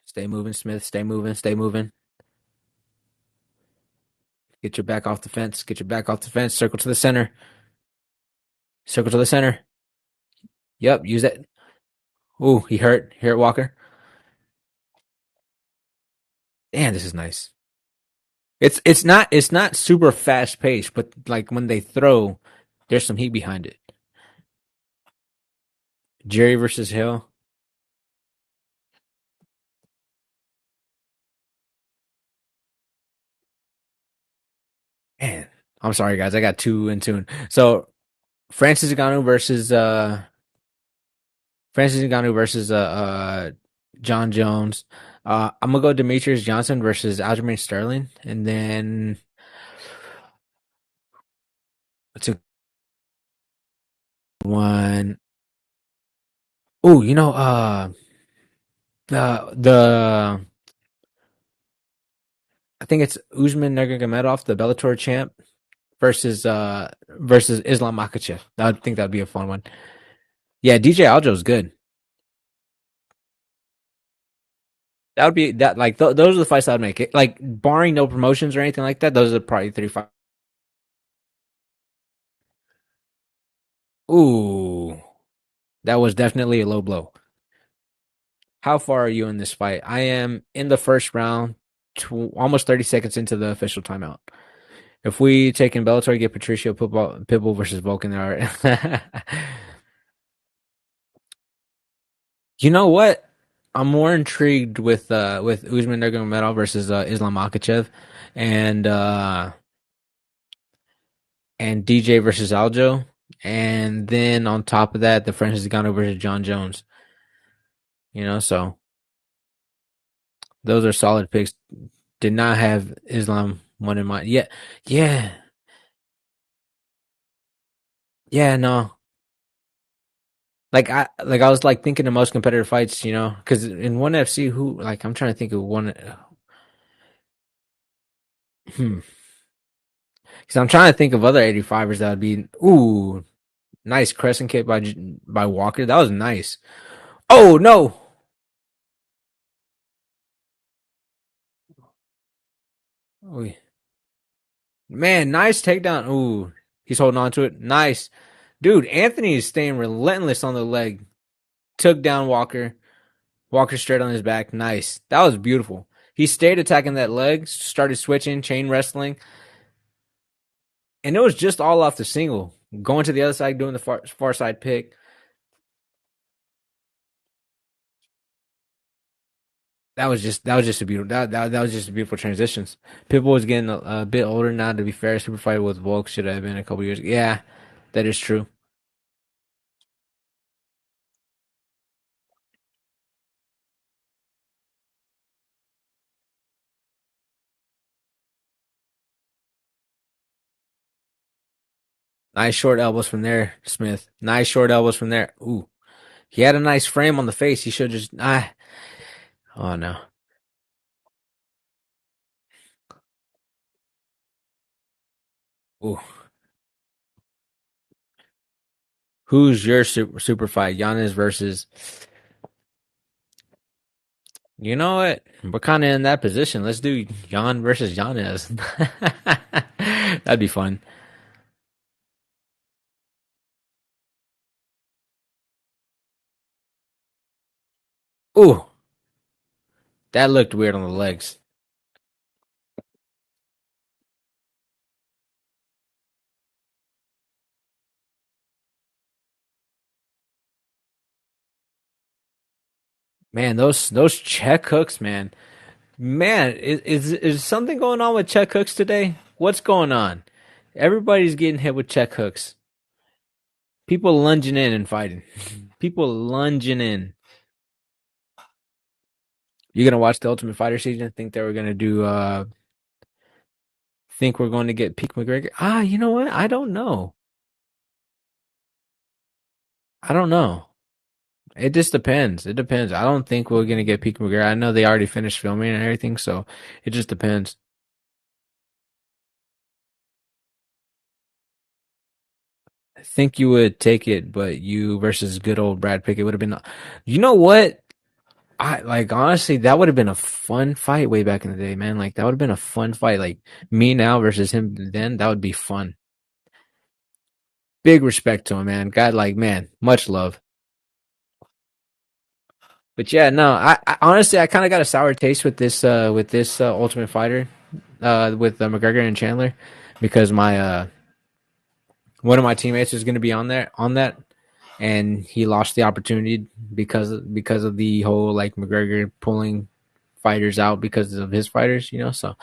Stay moving, Smith. Stay moving. Stay moving. Get your back off the fence. Get your back off the fence. Circle to the center. Circle to the center. Yep. Use that. Ooh, he hurt. He hurt Walker. Damn, this is nice. It's not super fast paced, but like when they throw, there's some heat behind it. Jerry versus Hill. Man, I'm sorry guys, I got two in tune. So Francis Ngannou versus John Jones. I'm gonna go Demetrius Johnson versus Aljamain Sterling, and then what's a one? Oh, the I think it's Usman Nurmagomedov, the Bellator champ, versus Islam Makhachev. I think that'd be a fun one. Yeah, DJ Aljo's good. That would be that like those are the fights I'd make. It like barring no promotions or anything like that. Those are probably 35. Ooh, that was definitely a low blow. How far are you in this fight? I am in the first round, almost 30 seconds into the official timeout. If we take in Bellator, get Patricio Pitbull versus Vulcan. All right. You know what? I'm more intrigued with Usman Nurmagomedov versus Islam Makhachev, and uh, and DJ versus Aljo, and then on top of that, the Francis Ngannou versus John Jones. So those are solid picks. Did not have Islam one in mind. Yeah, yeah, yeah. No, like I was like thinking the most competitive fights. Because in one FC, who like I'm trying to think of one. Hmm. Because I'm trying to think of other 85ers that would be nice crescent kick by Walker. That was nice. Oh no, oh, man, nice takedown. Ooh, he's holding on to it. Nice, dude. Anthony is staying relentless on the leg. Took down Walker. Walker straight on his back. Nice. That was beautiful. He stayed attacking that leg. Started switching, chain wrestling, and it was just all off the single. Going to the other side, doing the far side pick. That was just a beautiful that was just a beautiful transitions. Pitbull was getting a bit older now. To be fair, super fight with Volk should have been a couple years. Yeah, that is true. Nice short elbows from there, Smith. Nice short elbows from there. Ooh, he had a nice frame on the face. He should just Oh no. Ooh, who's your super fight? Yanez versus. You know what? We're kind of in that position. Let's do Yan versus Yanez. That'd be fun. Ooh, that looked weird on the legs. Man, those check hooks, man. Man, is something going on with check hooks today? What's going on? Everybody's getting hit with check hooks. People lunging in and fighting. People lunging in. You gonna watch the Ultimate Fighter season? Think they were gonna do? Think we're going to get Peak McGregor? You know what? I don't know. I don't know. It just depends. It depends. I don't think we're gonna get Peak McGregor. I know they already finished filming and everything, so it just depends. I think you would take it, but you versus good old Brad Pitt, it would have been. You know what? I like honestly, that would have been a fun fight way back in the day, man. Like that would have been a fun fight. Like me now versus him then, that would be fun. Big respect to him, man. God, like man, much love. But yeah, no, I honestly I kind of got a sour taste with this Ultimate Fighter, with McGregor and Chandler, because my one of my teammates is going to be on that, and he lost the opportunity because of the whole like McGregor pulling fighters out because of his fighters, So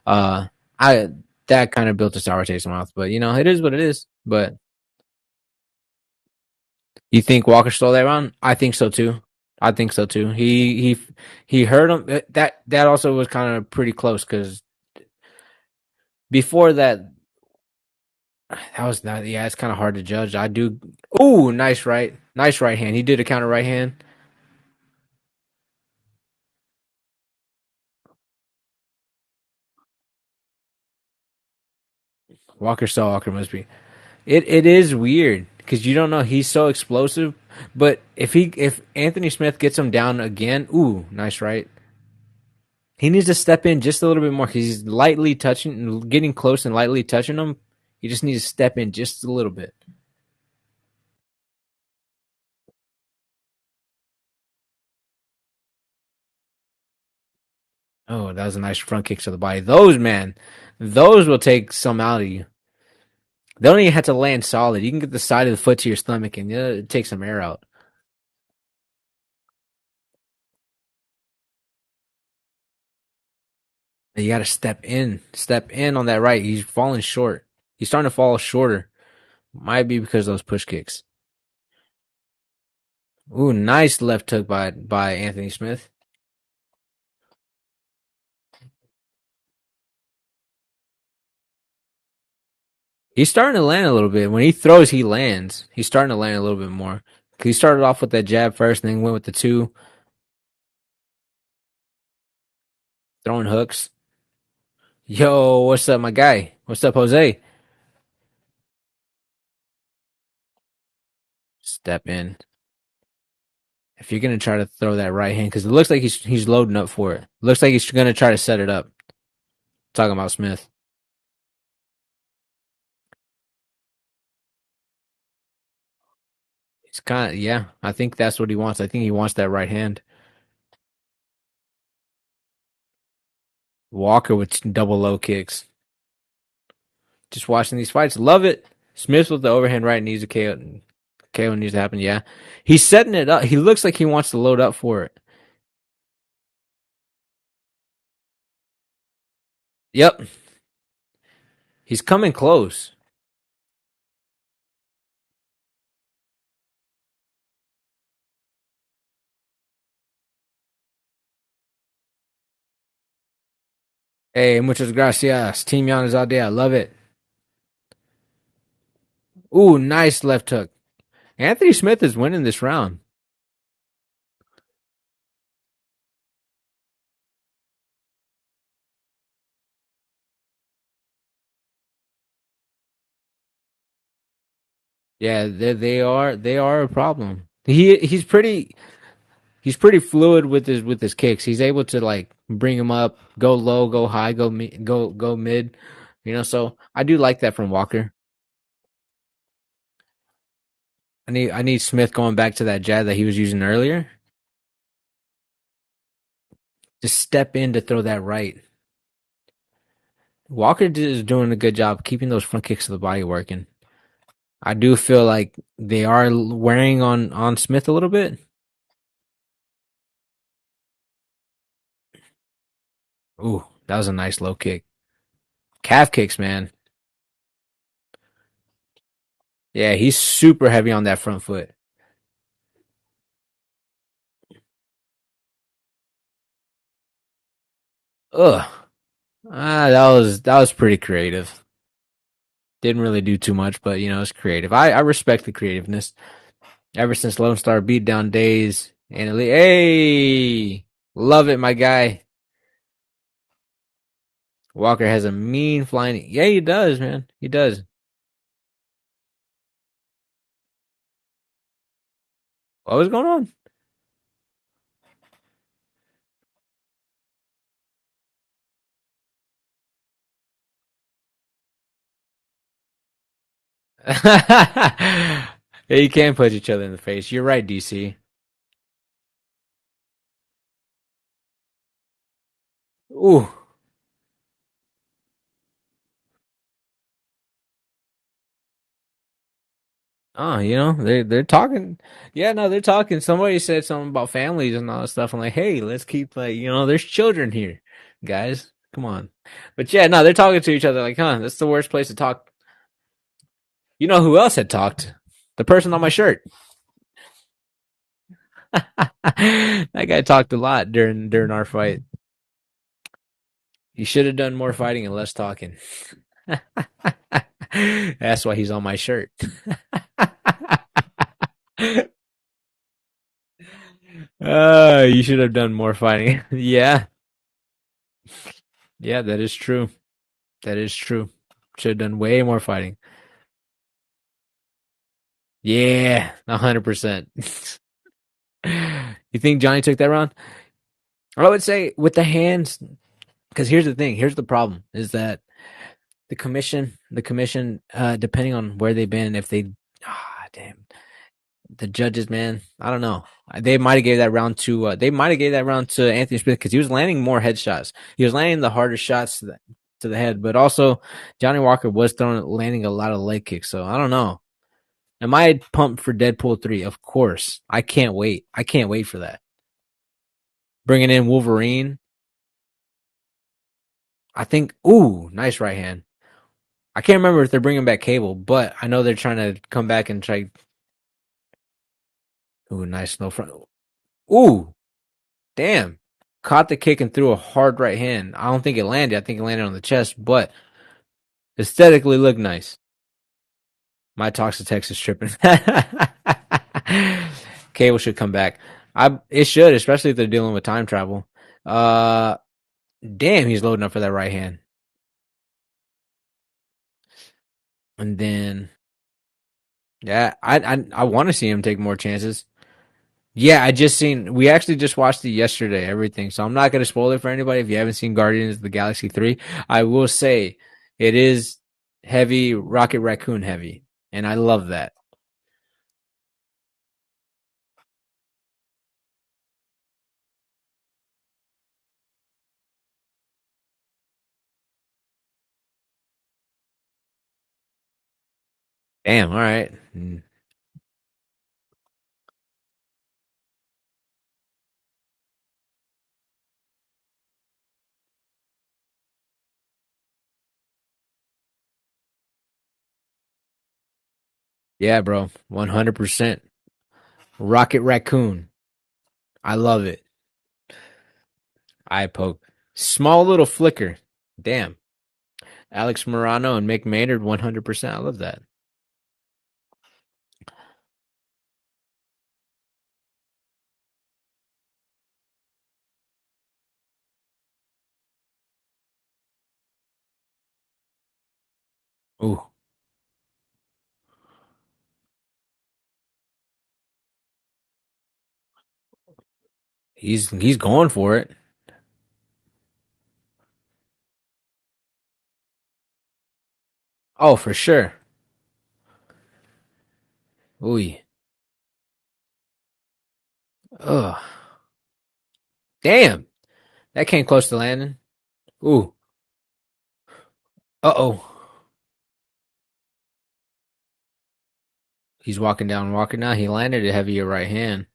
uh, I that kind of built a sour taste in my mouth, but it is what it is. But you think Walker stole that round? I think so too. I think so too. He hurt him. That also was kind of pretty close because before that That was not. Yeah, it's kind of hard to judge. I do. Ooh, nice right hand. He did a counter right hand. Walker so Walker must be. It is weird because you don't know he's so explosive. But if Anthony Smith gets him down again, ooh, nice right. He needs to step in just a little bit more because he's lightly touching, getting close and lightly touching him. He just needs to step in just a little bit. Oh, that was a nice front kick to the body. Those man, those will take some out of you. They don't even have to land solid. You can get the side of the foot to your stomach and take some air out. And you got to step in on that right. He's falling short. He's starting to fall shorter. Might be because of those push kicks. Ooh, nice left hook by Anthony Smith. He's starting to land a little bit. When he throws, he lands. He's starting to land a little bit more. He started off with that jab first, and then went with the two throwing hooks. Yo, what's up, my guy? What's up, Jose? Step in. If you're gonna try to throw that right hand, because it looks like he's loading up for it. Looks like he's gonna try to set it up. Talking about Smith. It's kind of yeah. I think that's what he wants. I think he wants that right hand. Walker with double low kicks. Just watching these fights, love it. Smith with the overhand right needs a KO. KO needs to happen. Yeah, he's setting it up. He looks like he wants to load up for it. Yep, he's coming close. Hey, muchas gracias. Team Yanez all day. I love it. Ooh, nice left hook. Anthony Smith is winning this round. Yeah, they are a problem. He's pretty fluid with his kicks. He's able to like bring him up, go low, go high, go mid. So I do like that from Walker. I need Smith going back to that jab that he was using earlier. Just step in to throw that right. Walker is doing a good job keeping those front kicks to the body working. I do feel like they are wearing on Smith a little bit. Ooh, that was a nice low kick. Calf kicks, man. Yeah, he's super heavy on that front foot. Ugh. That was pretty creative. Didn't really do too much, but it's creative. I respect the creativeness. Ever since Lone Star beatdown days, and hey, love it, my guy. Walker has a mean flying. Yeah, he does, man. He does. What was going on? Yeah, you can't punch each other in the face. You're right, DC. Ooh. Oh, they're talking. Yeah, no, they're talking. Somebody said something about families and all that stuff. I'm like, hey, let's keep like there's children here, guys. Come on. But yeah, no, they're talking to each other like, huh? That's the worst place to talk. You know who else had talked? The person on my shirt. That guy talked a lot during our fight. He should have done more fighting and less talking. That's why he's on my shirt. You should have done more fighting. Yeah, yeah, that is true. That is true. Should have done way more fighting. Yeah, 100%. You think Johnny took that round? I would say with the hands, because here's the thing. Here's the problem: is that depending on where they've been, if they, damn, the judges, man, I don't know. They might have gave that round to. They might have gave that round to Anthony Smith because he was landing more headshots. He was landing the harder shots to the head, but also Johnny Walker was landing a lot of leg kicks. So I don't know. Am I pumped for Deadpool 3? Of course. I can't wait. I can't wait for that. Bringing in Wolverine. I think, ooh, nice right hand. I can't remember if they're bringing back Cable, but I know they're trying to come back and try. Ooh, nice no front. Ooh, damn. Caught the kick and threw a hard right hand. I don't think it landed. I think it landed on the chest, but aesthetically looked nice. My talks to Texas tripping. Cable should come back. It should, especially if they're dealing with time travel. Uh Damn, he's loading up for that right hand. And then yeah, I want to see him take more chances. Yeah, we actually just watched it yesterday, everything. So I'm not going to spoil it for anybody if you haven't seen Guardians of the Galaxy 3. I will say it is heavy Rocket Raccoon heavy, and I love that. Damn, all right. Yeah, bro. 100%. Rocket Raccoon. I love it. Eye poke. Small little flicker. Damn. Alex Morano and Mick Maynard 100%. I love that. Ooh, he's going for it. Oh, for sure. Ooh. Ugh. Damn. That came close to landing. Ooh. Uh-oh. He's walking down, walking down. He landed a heavier right hand.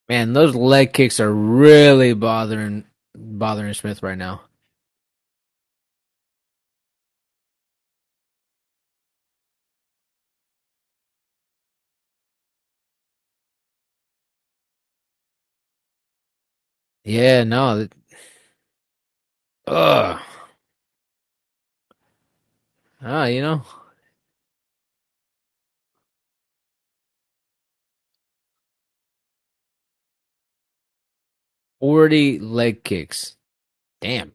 Man, those leg kicks are really bothering Smith right now. Yeah, no. Ugh. You know, 40 leg kicks. Damn.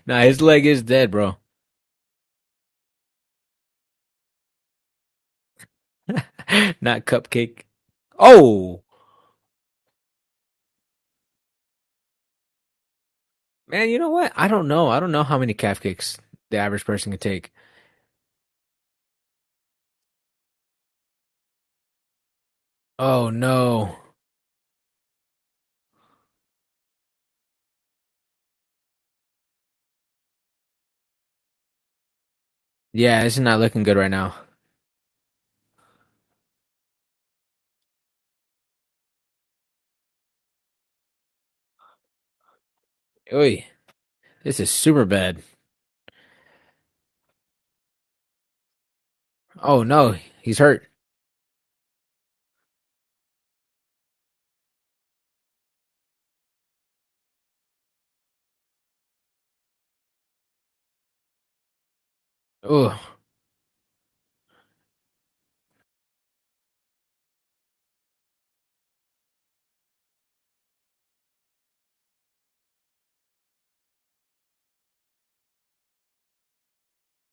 Nah, his leg is dead, bro. Not cupcake. Oh, man, you know what? I don't know. I don't know how many calf kicks the average person can take. Oh no. Yeah, this is not looking good right now. Oy. This is super bad. Oh no, he's hurt. Oh,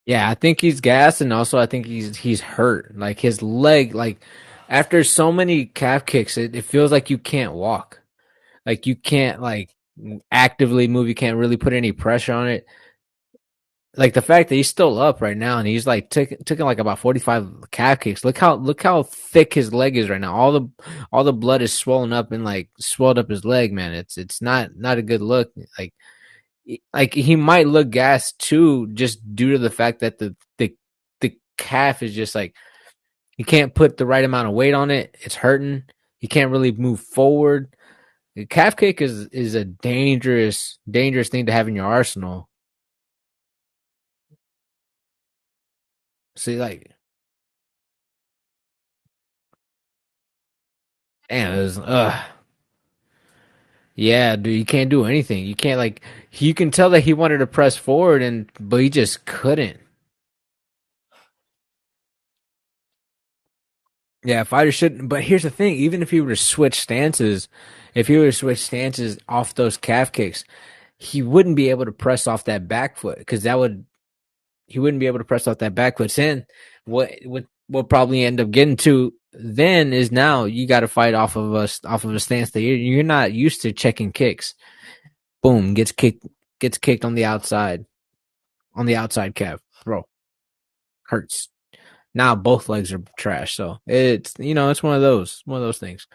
yeah, I think he's gassed, and also I think he's hurt. Like his leg, like after so many calf kicks, it feels like you can't walk. Like you can't like actively move. You can't really put any pressure on it. Like the fact that he's still up right now and he's like taking like about 45 calf kicks. Look how thick his leg is right now. All the blood is swollen up and like swelled up his leg, man. It's not a good look. Like he might look gassed too, just due to the fact that the calf is just like you can't put the right amount of weight on it. It's hurting. You can't really move forward. The calf kick is a dangerous thing to have in your arsenal. See, like, damn, it was yeah, dude, you can't do anything. You can't like you can tell that he wanted to press forward and but he just couldn't. Yeah, fighters shouldn't. But here's the thing: even if he were to switch stances, if he were to switch stances off those calf kicks, he wouldn't be able to press off that back foot because that would he wouldn't be able to press off that back foot. Then what we'll probably end up getting to then is now you got to fight off of a stance that you're not used to checking kicks. Boom, gets kicked on the outside calf, bro, hurts. Now both legs are trash. So it's one of those things.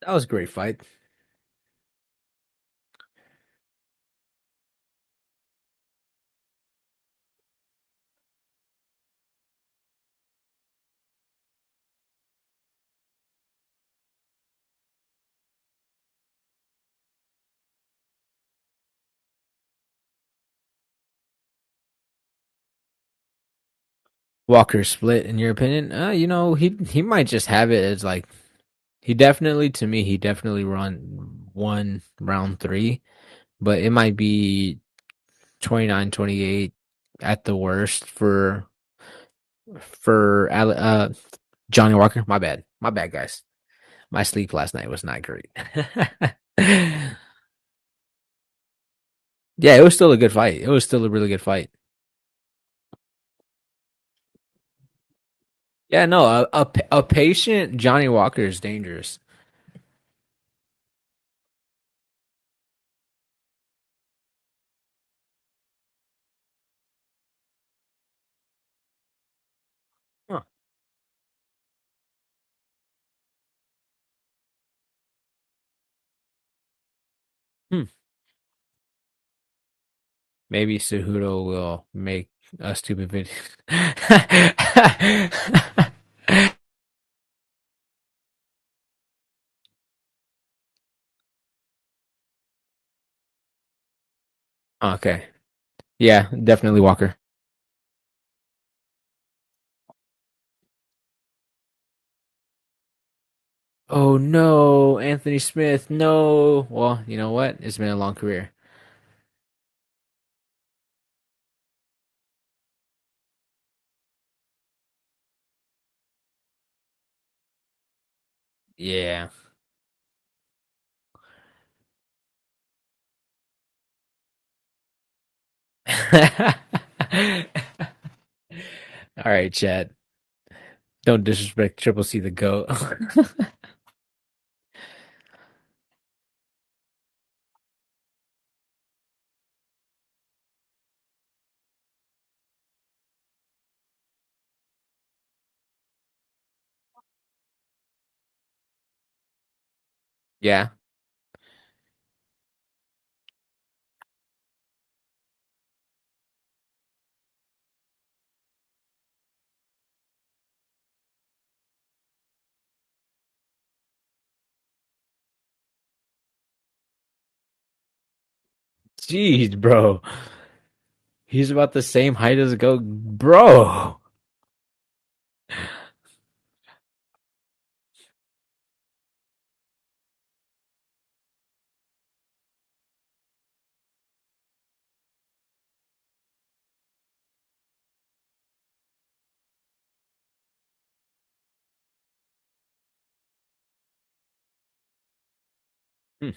That was a great fight. Walker split, in your opinion? He might just have it as like he definitely run one round three, but it might be 29-28 at the worst for Johnny Walker. My bad, guys. My sleep last night was not great. Yeah, it was still a good fight. It was still a really good fight. Yeah, no, a patient Johnny Walker is dangerous. Huh. Hmm. Maybe Cejudo will make a stupid video. Okay. Yeah, definitely Walker. Oh no, Anthony Smith, no. Well, you know what? It's been a long career. Yeah. All right, Chad. Don't disrespect Triple C the GOAT. Yeah. Jeez, bro. He's about the same height as Go, bro. Hmm.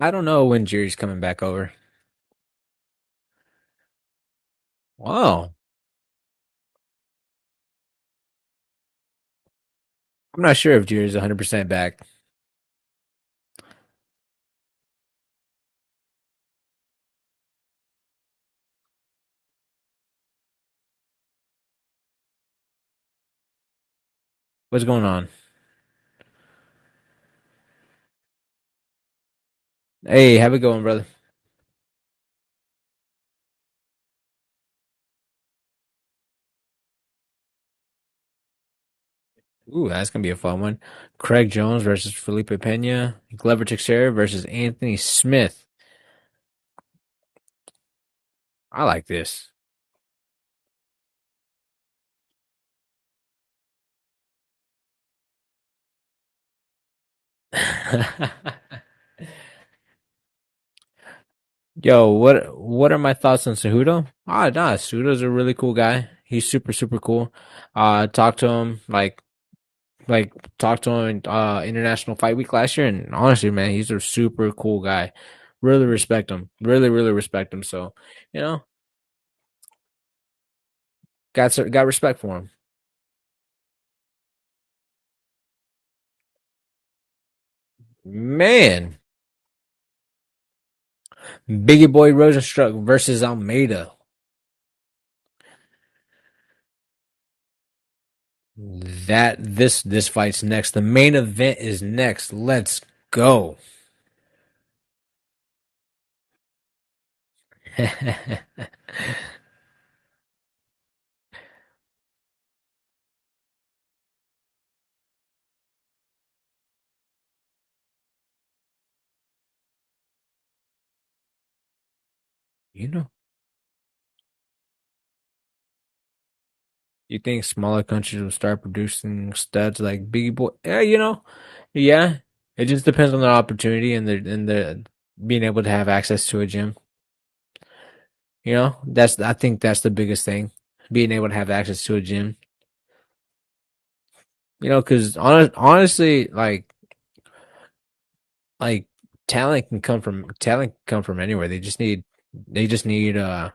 I don't know when Jerry's coming back over. Wow. I'm not sure if Jerry's 100% back. What's going on? Hey, have it going, brother. Ooh, that's gonna be a fun one. Craig Jones versus Felipe Pena. Glover Teixeira versus Anthony Smith. I like this. Yo, what are my thoughts on Cejudo? Nah, Cejudo's a really cool guy. He's super cool. Talked to him like talked to him in International Fight Week last year, and honestly, man, he's a super cool guy. Really respect him. Really respect him. So, you know, got respect for him. Man, Biggie Boy Rozenstruik versus Almeida. This fight's next. The main event is next. Let's go. You know, you think smaller countries will start producing studs like Biggie Boy? Yeah, yeah. It just depends on their opportunity and their being able to have access to a gym. I think that's the biggest thing, being able to have access to a gym. Because honestly, like talent can come from anywhere. They just need they just need the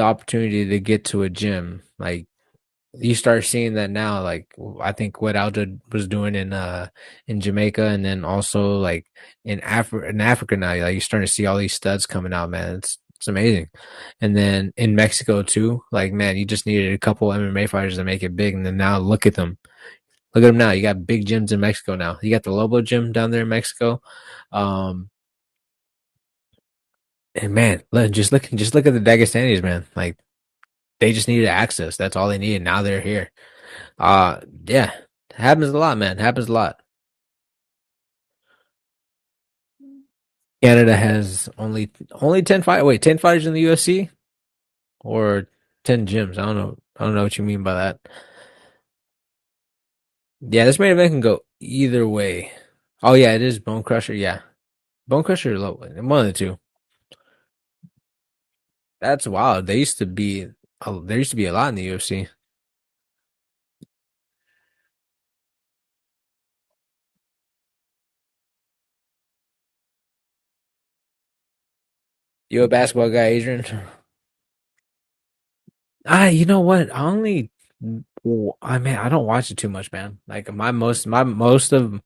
opportunity to get to a gym. Like you start seeing that now. Like I think what Aldo was doing in Jamaica, and then also like in Africa now. Like you're starting to see all these studs coming out, man. It's amazing. And then in Mexico too. Like man, you just needed a couple MMA fighters to make it big, and then now look at them. Look at them now. You got big gyms in Mexico now. You got the Lobo gym down there in Mexico. Um, and man, just look at the Dagestanis, man. Like they just needed access. That's all they needed. Now they're here. Yeah, happens a lot, man. Happens a lot. Canada has only 10 fighters in the UFC or 10 gyms. I don't know. I don't know what you mean by that. Yeah, this main event can go either way. Oh yeah, it is Bone Crusher. Yeah, Bone Crusher, one of the two. That's wild. There used to be a lot in the UFC. You a basketball guy, Adrian? You know what? I mean, I don't watch it too much, man. Like my most of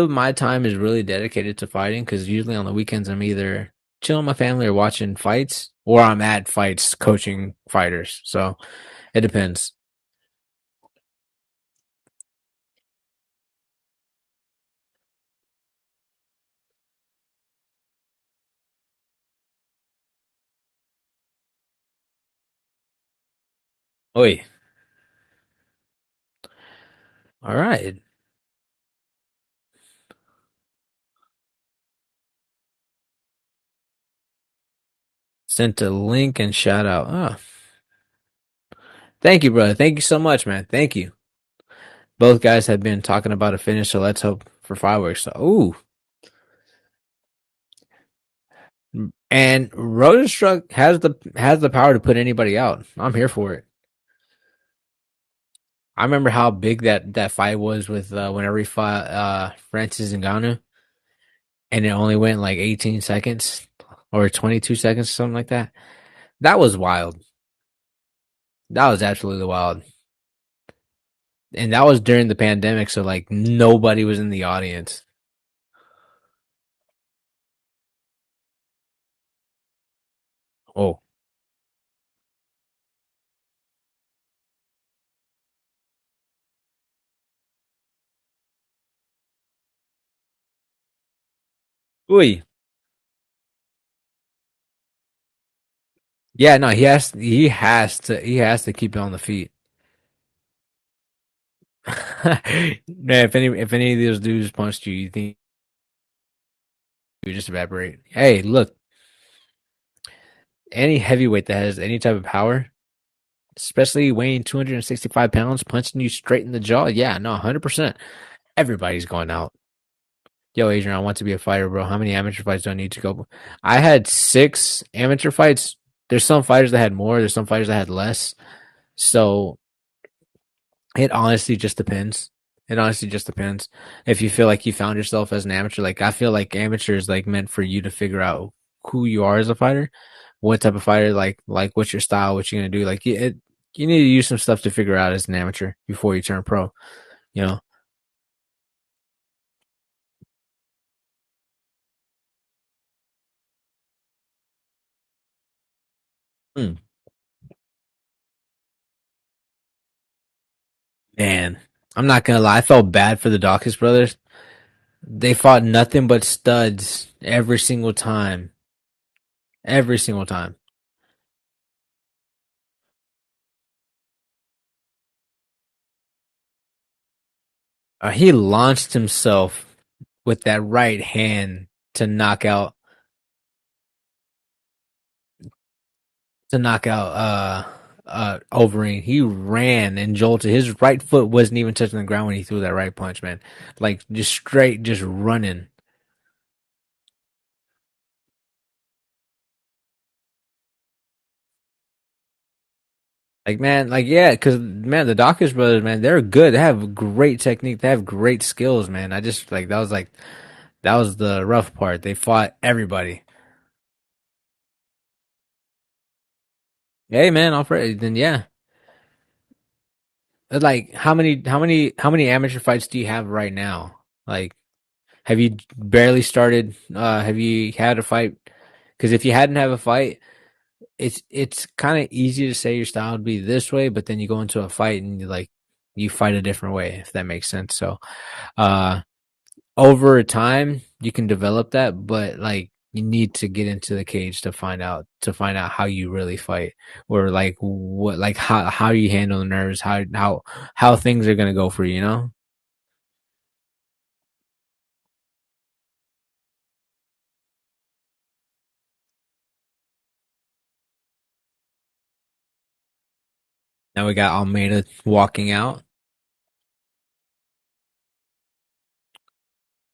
my time is really dedicated to fighting because usually on the weekends I'm either chilling with my family or watching fights, or I'm at fights coaching fighters. So it depends. Oi. All right. Sent a link and shout out. Oh, thank you, brother. Thank you so much, man. Thank you. Both guys have been talking about a finish, so let's hope for fireworks. So, ooh. And Rozenstruik has the power to put anybody out. I'm here for it. I remember how big that fight was with whenever he fought Francis Ngannou, and it only went like 18 seconds or 22 seconds, something like that. That was wild. That was absolutely wild. And that was during the pandemic, so like nobody was in the audience. Oh, ooh, yeah, no, he has to keep it on the feet. Yeah, if any of those dudes punched you, you think you would just evaporate. Hey, look, any heavyweight that has any type of power, especially weighing 265 pounds, punching you straight in the jaw, yeah, no, 100%. Everybody's going out. Yo, Adrian, I want to be a fighter, bro. How many amateur fights do I need to go? I had 6 amateur fights. There's some fighters that had more. There's some fighters that had less. So it honestly just depends. It honestly just depends. If you feel like you found yourself as an amateur, like I feel like amateur is like meant for you to figure out who you are as a fighter, what type of fighter, like what's your style, what you're gonna do. Like you need to use some stuff to figure out as an amateur before you turn pro. You know. Hmm. Man, I'm not gonna lie. I felt bad for the Dawkins brothers. They fought nothing but studs every single time. Every single time. He launched himself with that right hand to knock out Overeem. He ran and jolted. His right foot wasn't even touching the ground when he threw that right punch, man. Like just straight, just running. Like man, like yeah, because man, the Dawkins brothers, man, they're good. They have great technique. They have great skills, man. I just that was the rough part. They fought everybody. Hey man, off then yeah. Like how many amateur fights do you have right now? Like have you barely started? Have you had a fight? Because if you hadn't have a fight, it's kind of easy to say your style would be this way, but then you go into a fight and you fight a different way, if that makes sense. So uh over time you can develop that, but like you need to get into the cage to find out how you really fight, or like what like how you handle the nerves, how things are gonna go for you, you know? Now we got Almeida walking out.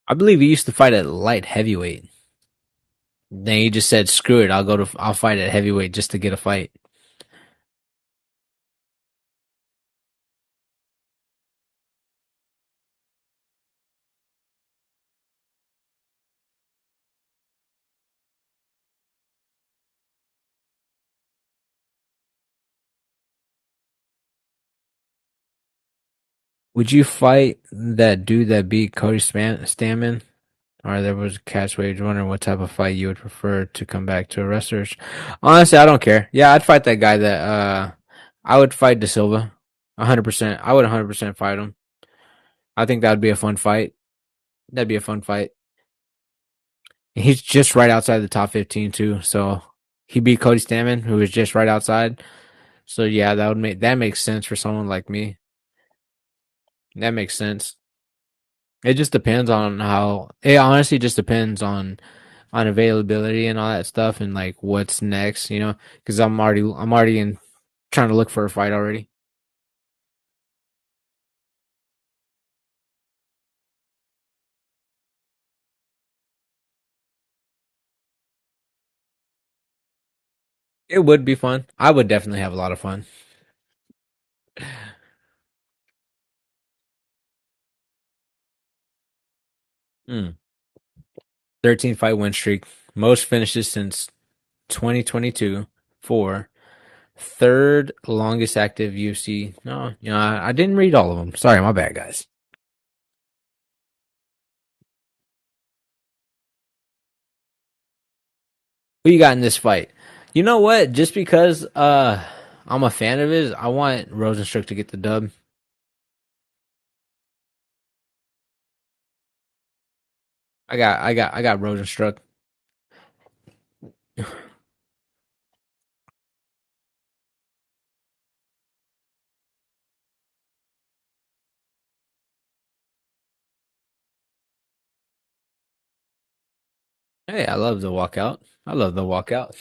I believe he used to fight at light heavyweight. Then he just said, "Screw it, I'll fight at heavyweight just to get a fight." Would you fight that dude that beat Cody Stamann? Or there was a catch wage wondering what type of fight you would prefer to come back to a wrestler. Honestly, I don't care. Yeah, I'd fight that guy that I would fight De Silva. 100%. I would 100% fight him. I think that would be a fun fight. That'd be a fun fight. And he's just right outside the top 15 too. So he beat Cody Stamann, who was just right outside. So yeah, that makes sense for someone like me. That makes sense. It just depends on how. It honestly just depends on availability and all that stuff, and like what's next. Because I'm already in trying to look for a fight already. It would be fun. I would definitely have a lot of fun. 13 fight win streak, most finishes since 2022. Four. Third longest active UFC. No, I didn't read all of them. Sorry, my bad, guys. Who you got in this fight? You know what? Just because I'm a fan of his, I want Rozenstruik to get the dub. I got Rozenstruik. Hey, I love the walkout. I love the walkout.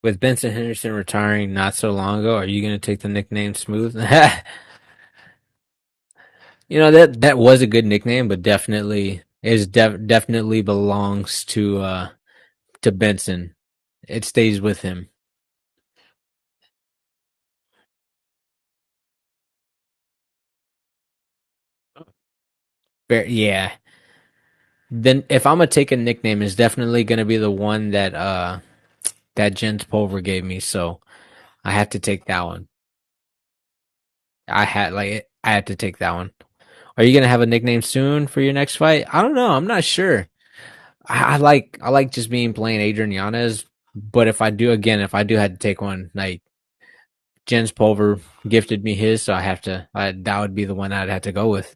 With Benson Henderson retiring not so long ago, are you gonna take the nickname Smooth? That was a good nickname, but definitely belongs to Benson. It stays with him. Yeah. Then if I'm gonna take a nickname, it's definitely gonna be the one that Jens Pulver gave me. So I have to take that one. I had to take that one. Are you gonna have a nickname soon for your next fight? I don't know. I'm not sure. I like just being plain Adrian Yanez. But if I do have to take one, like Jens Pulver gifted me his, so that would be the one I'd have to go with.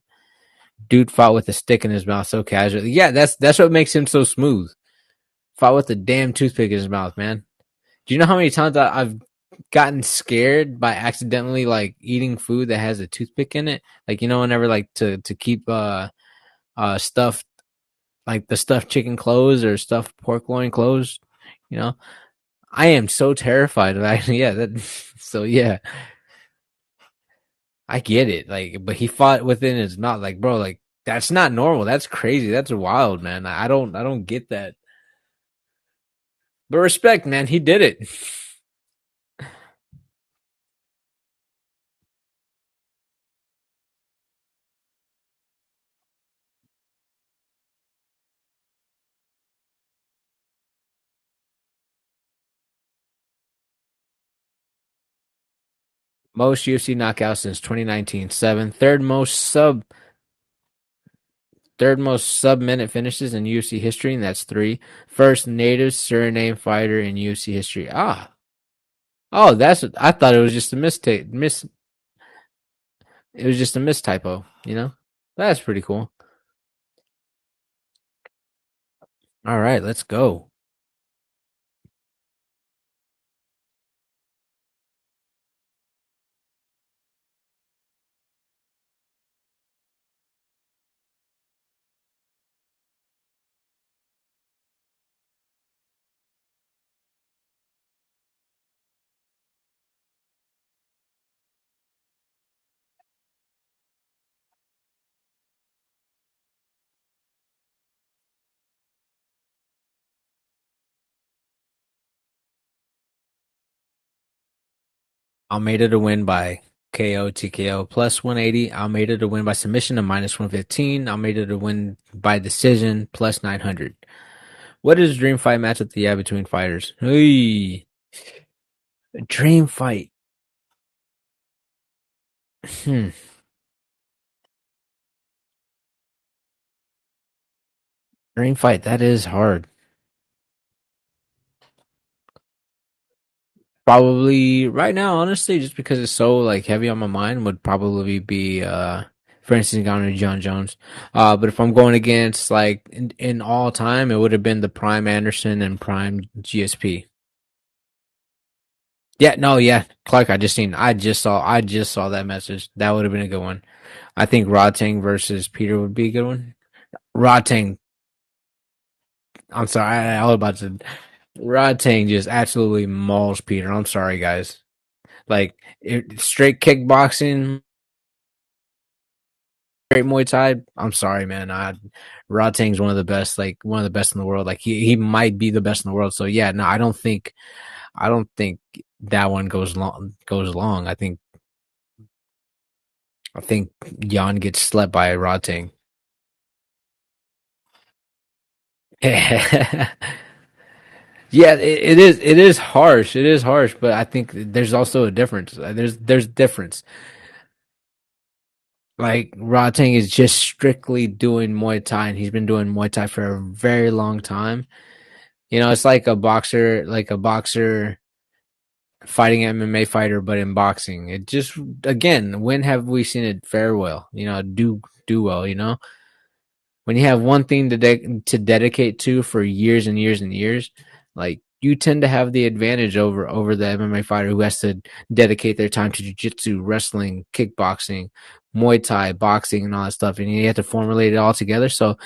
Dude fought with a stick in his mouth so casually. Yeah, that's what makes him so smooth. Fought with a damn toothpick in his mouth, man. Do you know how many times I've gotten scared by accidentally like eating food that has a toothpick in it? Like whenever like to keep stuffed like the stuffed chicken closed or stuffed pork loin closed. You know, I am so terrified of that. Yeah, so yeah, I get it. Like, but he fought within his mouth. Like, bro, like that's not normal. That's crazy. That's wild, man. I don't get that. But respect, man. He did it. Most UFC knockouts since 2019. Seven. Third most sub minute finishes in UFC history, and that's three. First native Suriname fighter in UFC history. Oh, I thought it was just a mistake. It was just a mistypo. That's pretty cool. All right, let's go. Almeida to win by KO TKO plus 180. Almeida to win by submission to minus 115. Almeida to win by decision plus 900. What is a dream fight matchup that you have between fighters? Hey, a dream fight. Hmm. Dream fight. That is hard. Probably right now, honestly, just because it's so like heavy on my mind, would probably be Francis Ngannou and John Jones. But if I'm going against like in all time, it would have been the prime Anderson and prime GSP. Yeah, no, yeah, Clark. I just saw that message. That would have been a good one. I think Rodtang versus Peter would be a good one. Rodtang, I'm sorry, I was about to. Rodtang just absolutely mauls Peter. I'm sorry, guys. Like straight kickboxing, straight Muay Thai. I'm sorry, man. Rodtang's one of the best, like one of the best in the world. Like he might be the best in the world. So yeah, no, I don't think that one goes long. I think Jan gets slept by Rodtang. Yeah, it is harsh. It is harsh, but I think there's also a difference. There's difference. Like Rodtang is just strictly doing Muay Thai, and he's been doing Muay Thai for a very long time. You know, it's like a boxer fighting an MMA fighter, but in boxing. It just again, when have we seen it fare well? You know, do well. You know, when you have one thing to dedicate to for years and years and years, like you tend to have the advantage over the MMA fighter who has to dedicate their time to jiu-jitsu, wrestling, kickboxing, Muay Thai, boxing, and all that stuff, and you have to formulate it all together. So,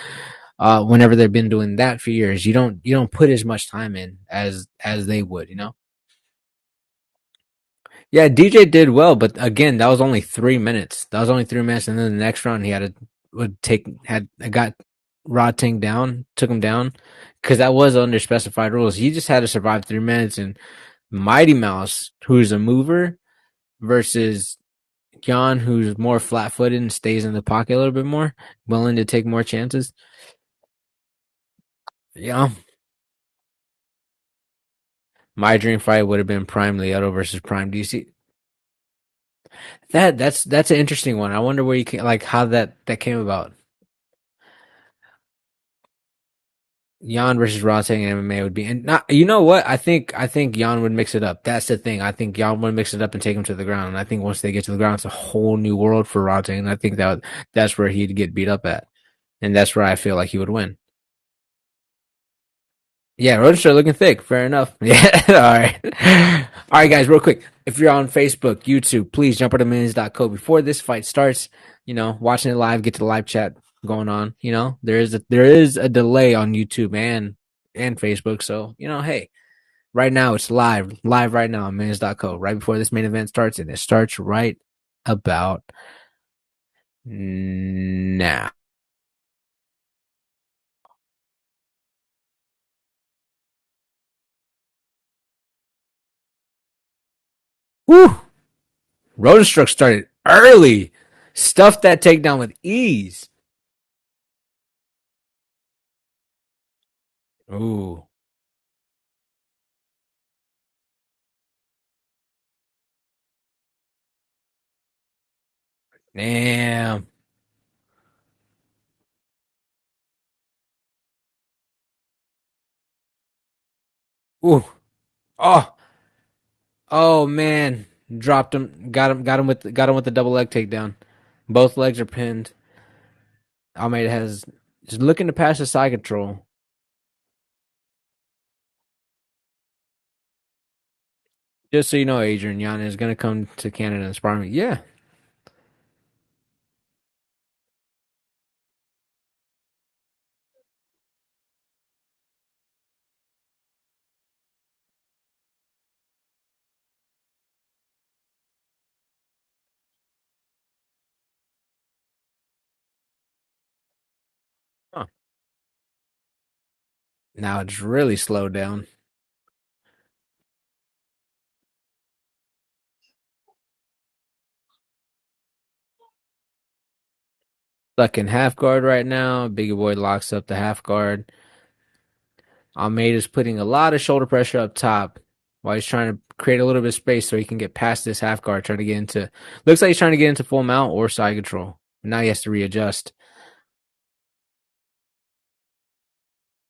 whenever they've been doing that for years, you don't put as much time in as they would, you know. Yeah, DJ did well, but again, that was only 3 minutes. That was only 3 minutes, and then the next round he had to would take had got Rotting down, took him down, because that was under specified rules. He just had to survive 3 minutes, and Mighty Mouse, who's a mover, versus Jan, who's more flat-footed and stays in the pocket a little bit more, willing to take more chances. Yeah, my dream fight would have been Prime Lioto versus Prime DC. That's an interesting one. I wonder where you can like how that came about. Jan versus Rodtang in MMA would be, and not. You know what? I think Jan would mix it up. That's the thing. I think Jan would mix it up and take him to the ground. And I think once they get to the ground, it's a whole new world for Rodtang. And I think that's where he'd get beat up at, and that's where I feel like he would win. Yeah, Rozenstruik looking thick. Fair enough. Yeah. All right. All right, guys. Real quick, if you're on Facebook, YouTube, please jump to millions.co before this fight starts. You know, watching it live, get to the live chat going on. You know, there is a delay on YouTube and Facebook. So you know, hey, right now it's live right now on millions.co. Right before this main event starts, and it starts right about now. Woo! Rozenstruik started early. Stuffed that takedown with ease. Ooh. Damn. Ooh. Oh. Oh man. Dropped him. Got him with the double leg takedown. Both legs are pinned. Almeida has is looking to pass the side control. Just so you know, Adrian Yanez is gonna come to Canada and spar me. Yeah. Huh. Now it's really slowed down. Stuck in half guard right now. Biggie Boy locks up the half guard. Almeida's putting a lot of shoulder pressure up top while he's trying to create a little bit of space so he can get past this half guard, trying to get into looks like he's trying to get into full mount or side control. Now he has to readjust.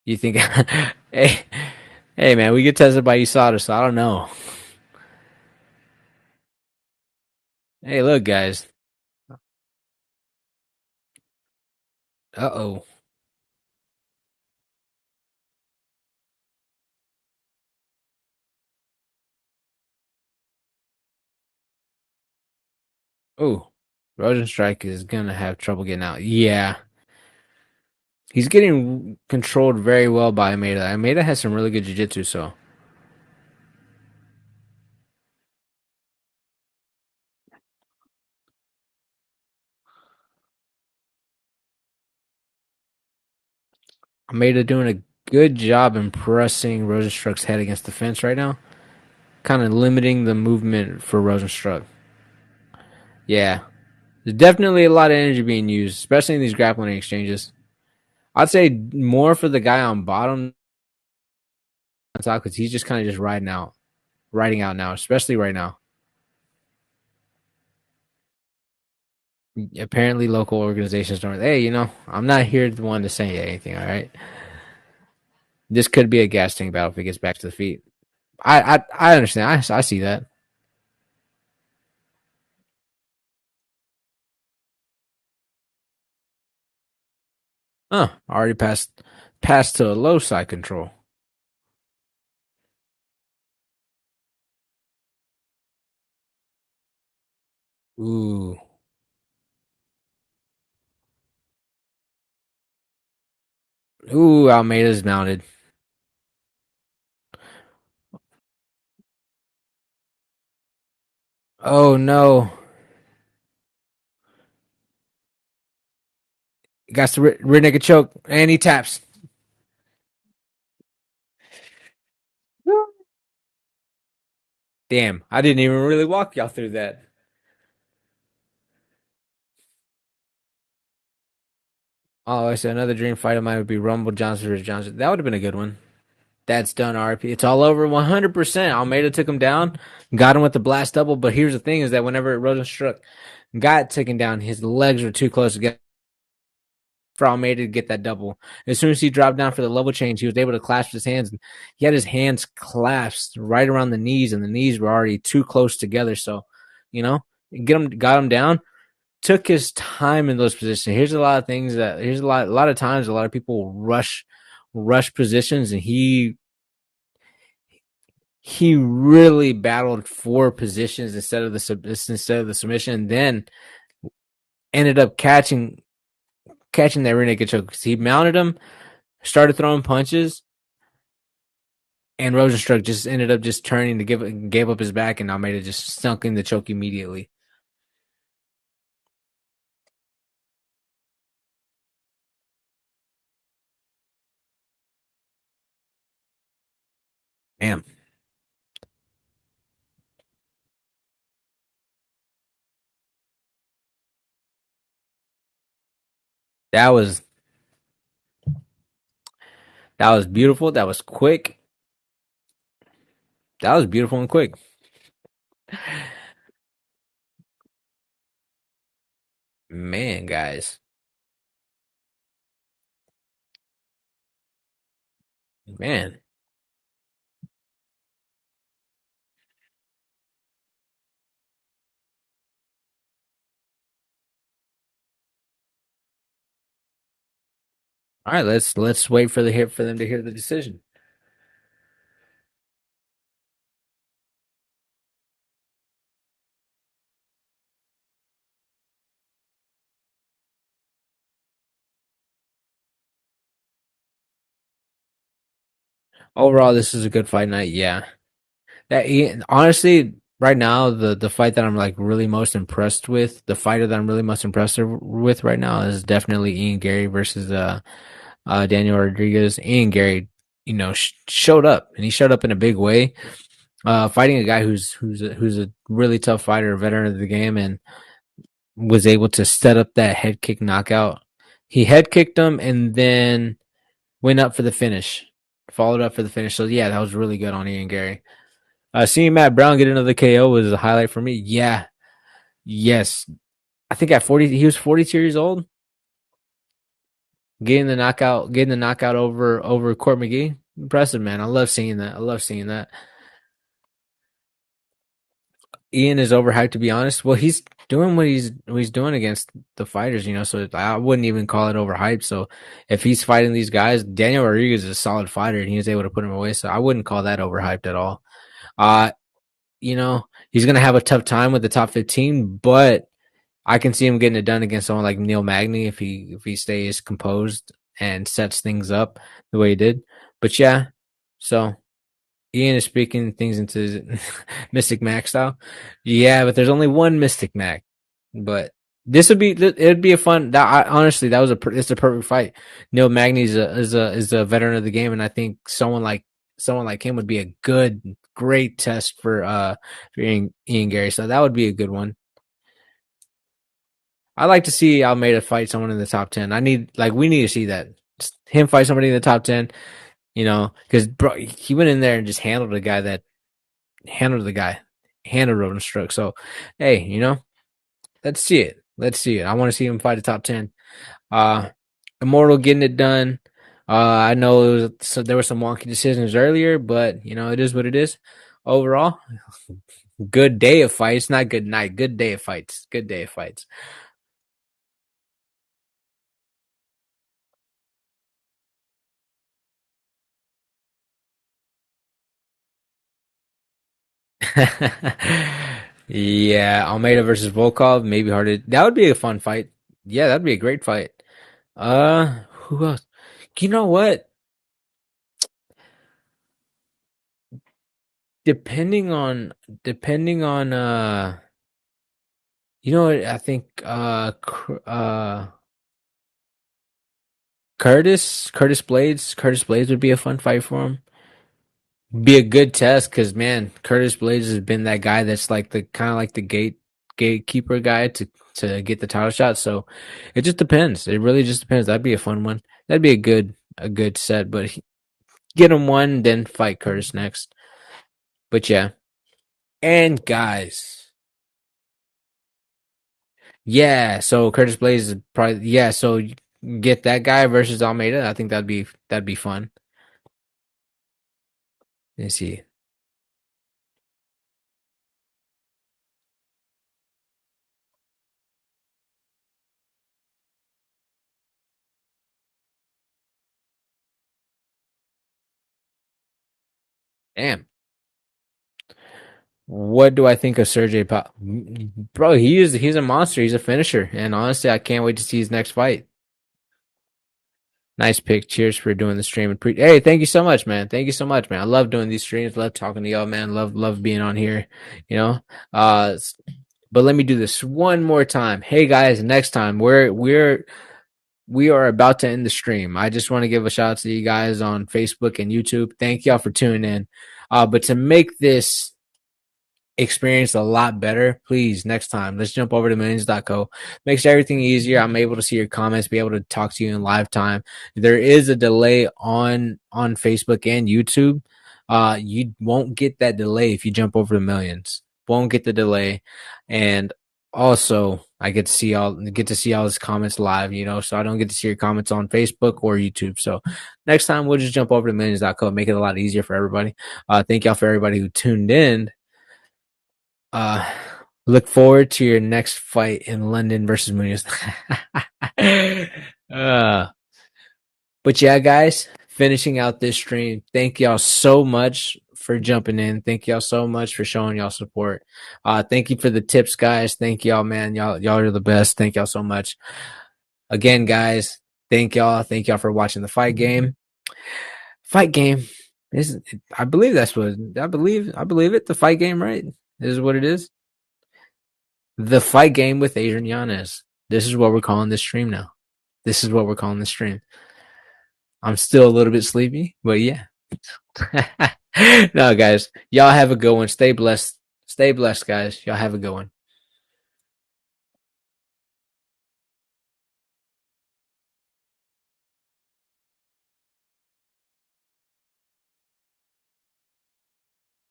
You think hey hey man, we get tested by USADA, so I don't know. Hey, look guys. Uh-oh. Oh, Rozenstruik is gonna have trouble getting out. Yeah, he's getting controlled very well by Almeida. Almeida has some really good jiu-jitsu, so Almeida doing a good job impressing Rozenstruik's head against the fence right now, kind of limiting the movement for Rozenstruik. Yeah, there's definitely a lot of energy being used, especially in these grappling exchanges. I'd say more for the guy on bottom on top because he's just kind of just riding out now, especially right now. Apparently, local organizations don't. Hey, I'm not here the one to say anything. All right, this could be a gas tank battle if it gets back to the feet. I understand. I see that. Already passed to a low side control. Ooh, ooh, Almeida's mounted. Oh no, he got the rear naked choke and he taps. Damn, I didn't even really walk y'all through that. Oh, I said another dream fight of mine would be Rumble Johnson versus Johnson. That would have been a good one. That's done, RP. It's all over 100%. Almeida took him down, got him with the blast double. But here's the thing: is that whenever Rozenstruik got taken down, his legs were too close together for Almeida to get that double. As soon as he dropped down for the level change, he was able to clasp his hands. He had his hands clasped right around the knees, and the knees were already too close together. So, you know, got him down. Took his time in those positions. Here's a lot of things that here's a lot of times a lot of people rush positions, and he really battled for positions instead of the submission, and then ended up catching that rear naked choke. He mounted him, started throwing punches, and Rozenstruik just ended up just turning to gave up his back, and Almeida just sunk in the choke immediately. Damn, that was that was beautiful. That was quick. That was beautiful and quick. Man, guys, man. All right, let's wait for them to hear the decision. Overall, this is a good fight night. Yeah, honestly, right now, the fight that I'm like really most impressed with, the fighter that I'm really most impressed with right now is definitely Ian Gary versus Daniel Rodriguez. Ian Gary, showed up, and he showed up in a big way. Fighting a guy who's a really tough fighter, a veteran of the game, and was able to set up that head kick knockout. He head kicked him and then went up for the finish, followed up for the finish. So yeah, that was really good on Ian Gary. Seeing Matt Brown get another KO was a highlight for me. Yeah, yes, I think at 40, he was 42 years old, getting the knockout over Court McGee. Impressive, man. I love seeing that. I love seeing that. Ian is overhyped, to be honest. Well, he's doing what he's doing against the fighters, so I wouldn't even call it overhyped. So if he's fighting these guys, Daniel Rodriguez is a solid fighter and he was able to put him away. So I wouldn't call that overhyped at all. Uh, he's gonna have a tough time with the top 15, but I can see him getting it done against someone like Neil Magny if he stays composed and sets things up the way he did. But yeah, so Ian is speaking things into Mystic Mac style. Yeah, but there's only one Mystic Mac. But it'd be a fun. Honestly, it's a perfect fight. Neil Magny is a veteran of the game, and I think someone like him would be a great test for Ian Gary. So that would be a good one. I like to see Almeida fight someone in the top 10. We need to see that. Just him fight somebody in the top 10. Because bro, he went in there and just handled the guy, handled Rozenstruik. So, hey, let's see it. Let's see it. I want to see him fight a top 10. Uh, Immortal getting it done. I know there were some wonky decisions earlier, but it is what it is. Overall, good day of fights, not good night. Good day of fights. Good day of fights. Yeah, Almeida versus Volkov, maybe hard. That would be a fun fight. Yeah, that'd be a great fight. Who else? You know what? Depending on depending on I think Curtis Blades would be a fun fight for him. Be a good test because man, Curtis Blades has been that guy that's like the kind of like the gatekeeper guy to get the title shot. So it just depends. It really just depends. That'd be a fun one. That'd be a good set. But get him one, then fight Curtis next. But yeah, and guys, yeah. So Curtis Blades is probably yeah. So get that guy versus Almeida. I think that'd be fun. Let's see. Damn. What do I think of Sergey Pop? Bro, he's a monster. He's a finisher, and honestly, I can't wait to see his next fight. Nice pick. Cheers for doing the stream. Hey, thank you so much, man. Thank you so much, man. I love doing these streams. Love talking to y'all, man. Love being on here. You know. Uh, but let me do this one more time. Hey guys, next time we are about to end the stream. I just want to give a shout out to you guys on Facebook and YouTube. Thank y'all for tuning in. But to make this experience a lot better, please next time let's jump over to millions.co. Makes everything easier. I'm able to see your comments, be able to talk to you in live time. There is a delay on Facebook and YouTube. You won't get that delay if you jump over to millions. Won't get the delay. And also I get to see all his comments live, so I don't get to see your comments on Facebook or YouTube. So next time we'll just jump over to millions.co, make it a lot easier for everybody. Thank y'all for everybody who tuned in. Uh, Look forward to your next fight in London versus Munoz. uh, but yeah, guys, finishing out this stream. Thank y'all so much for jumping in. Thank y'all so much for showing y'all support. Thank you for the tips, guys. Thank y'all, man. Y'all are the best. Thank y'all so much. Again, guys, thank y'all. Thank y'all for watching the fight game. Fight game. I believe that's what I believe it. The fight game, right? This is what it is. The fight game with Adrian Yanez. This is what we're calling this stream now. This is what we're calling this stream. I'm still a little bit sleepy, but yeah. No, guys, y'all have a good one. Stay blessed. Stay blessed, guys. Y'all have a good one.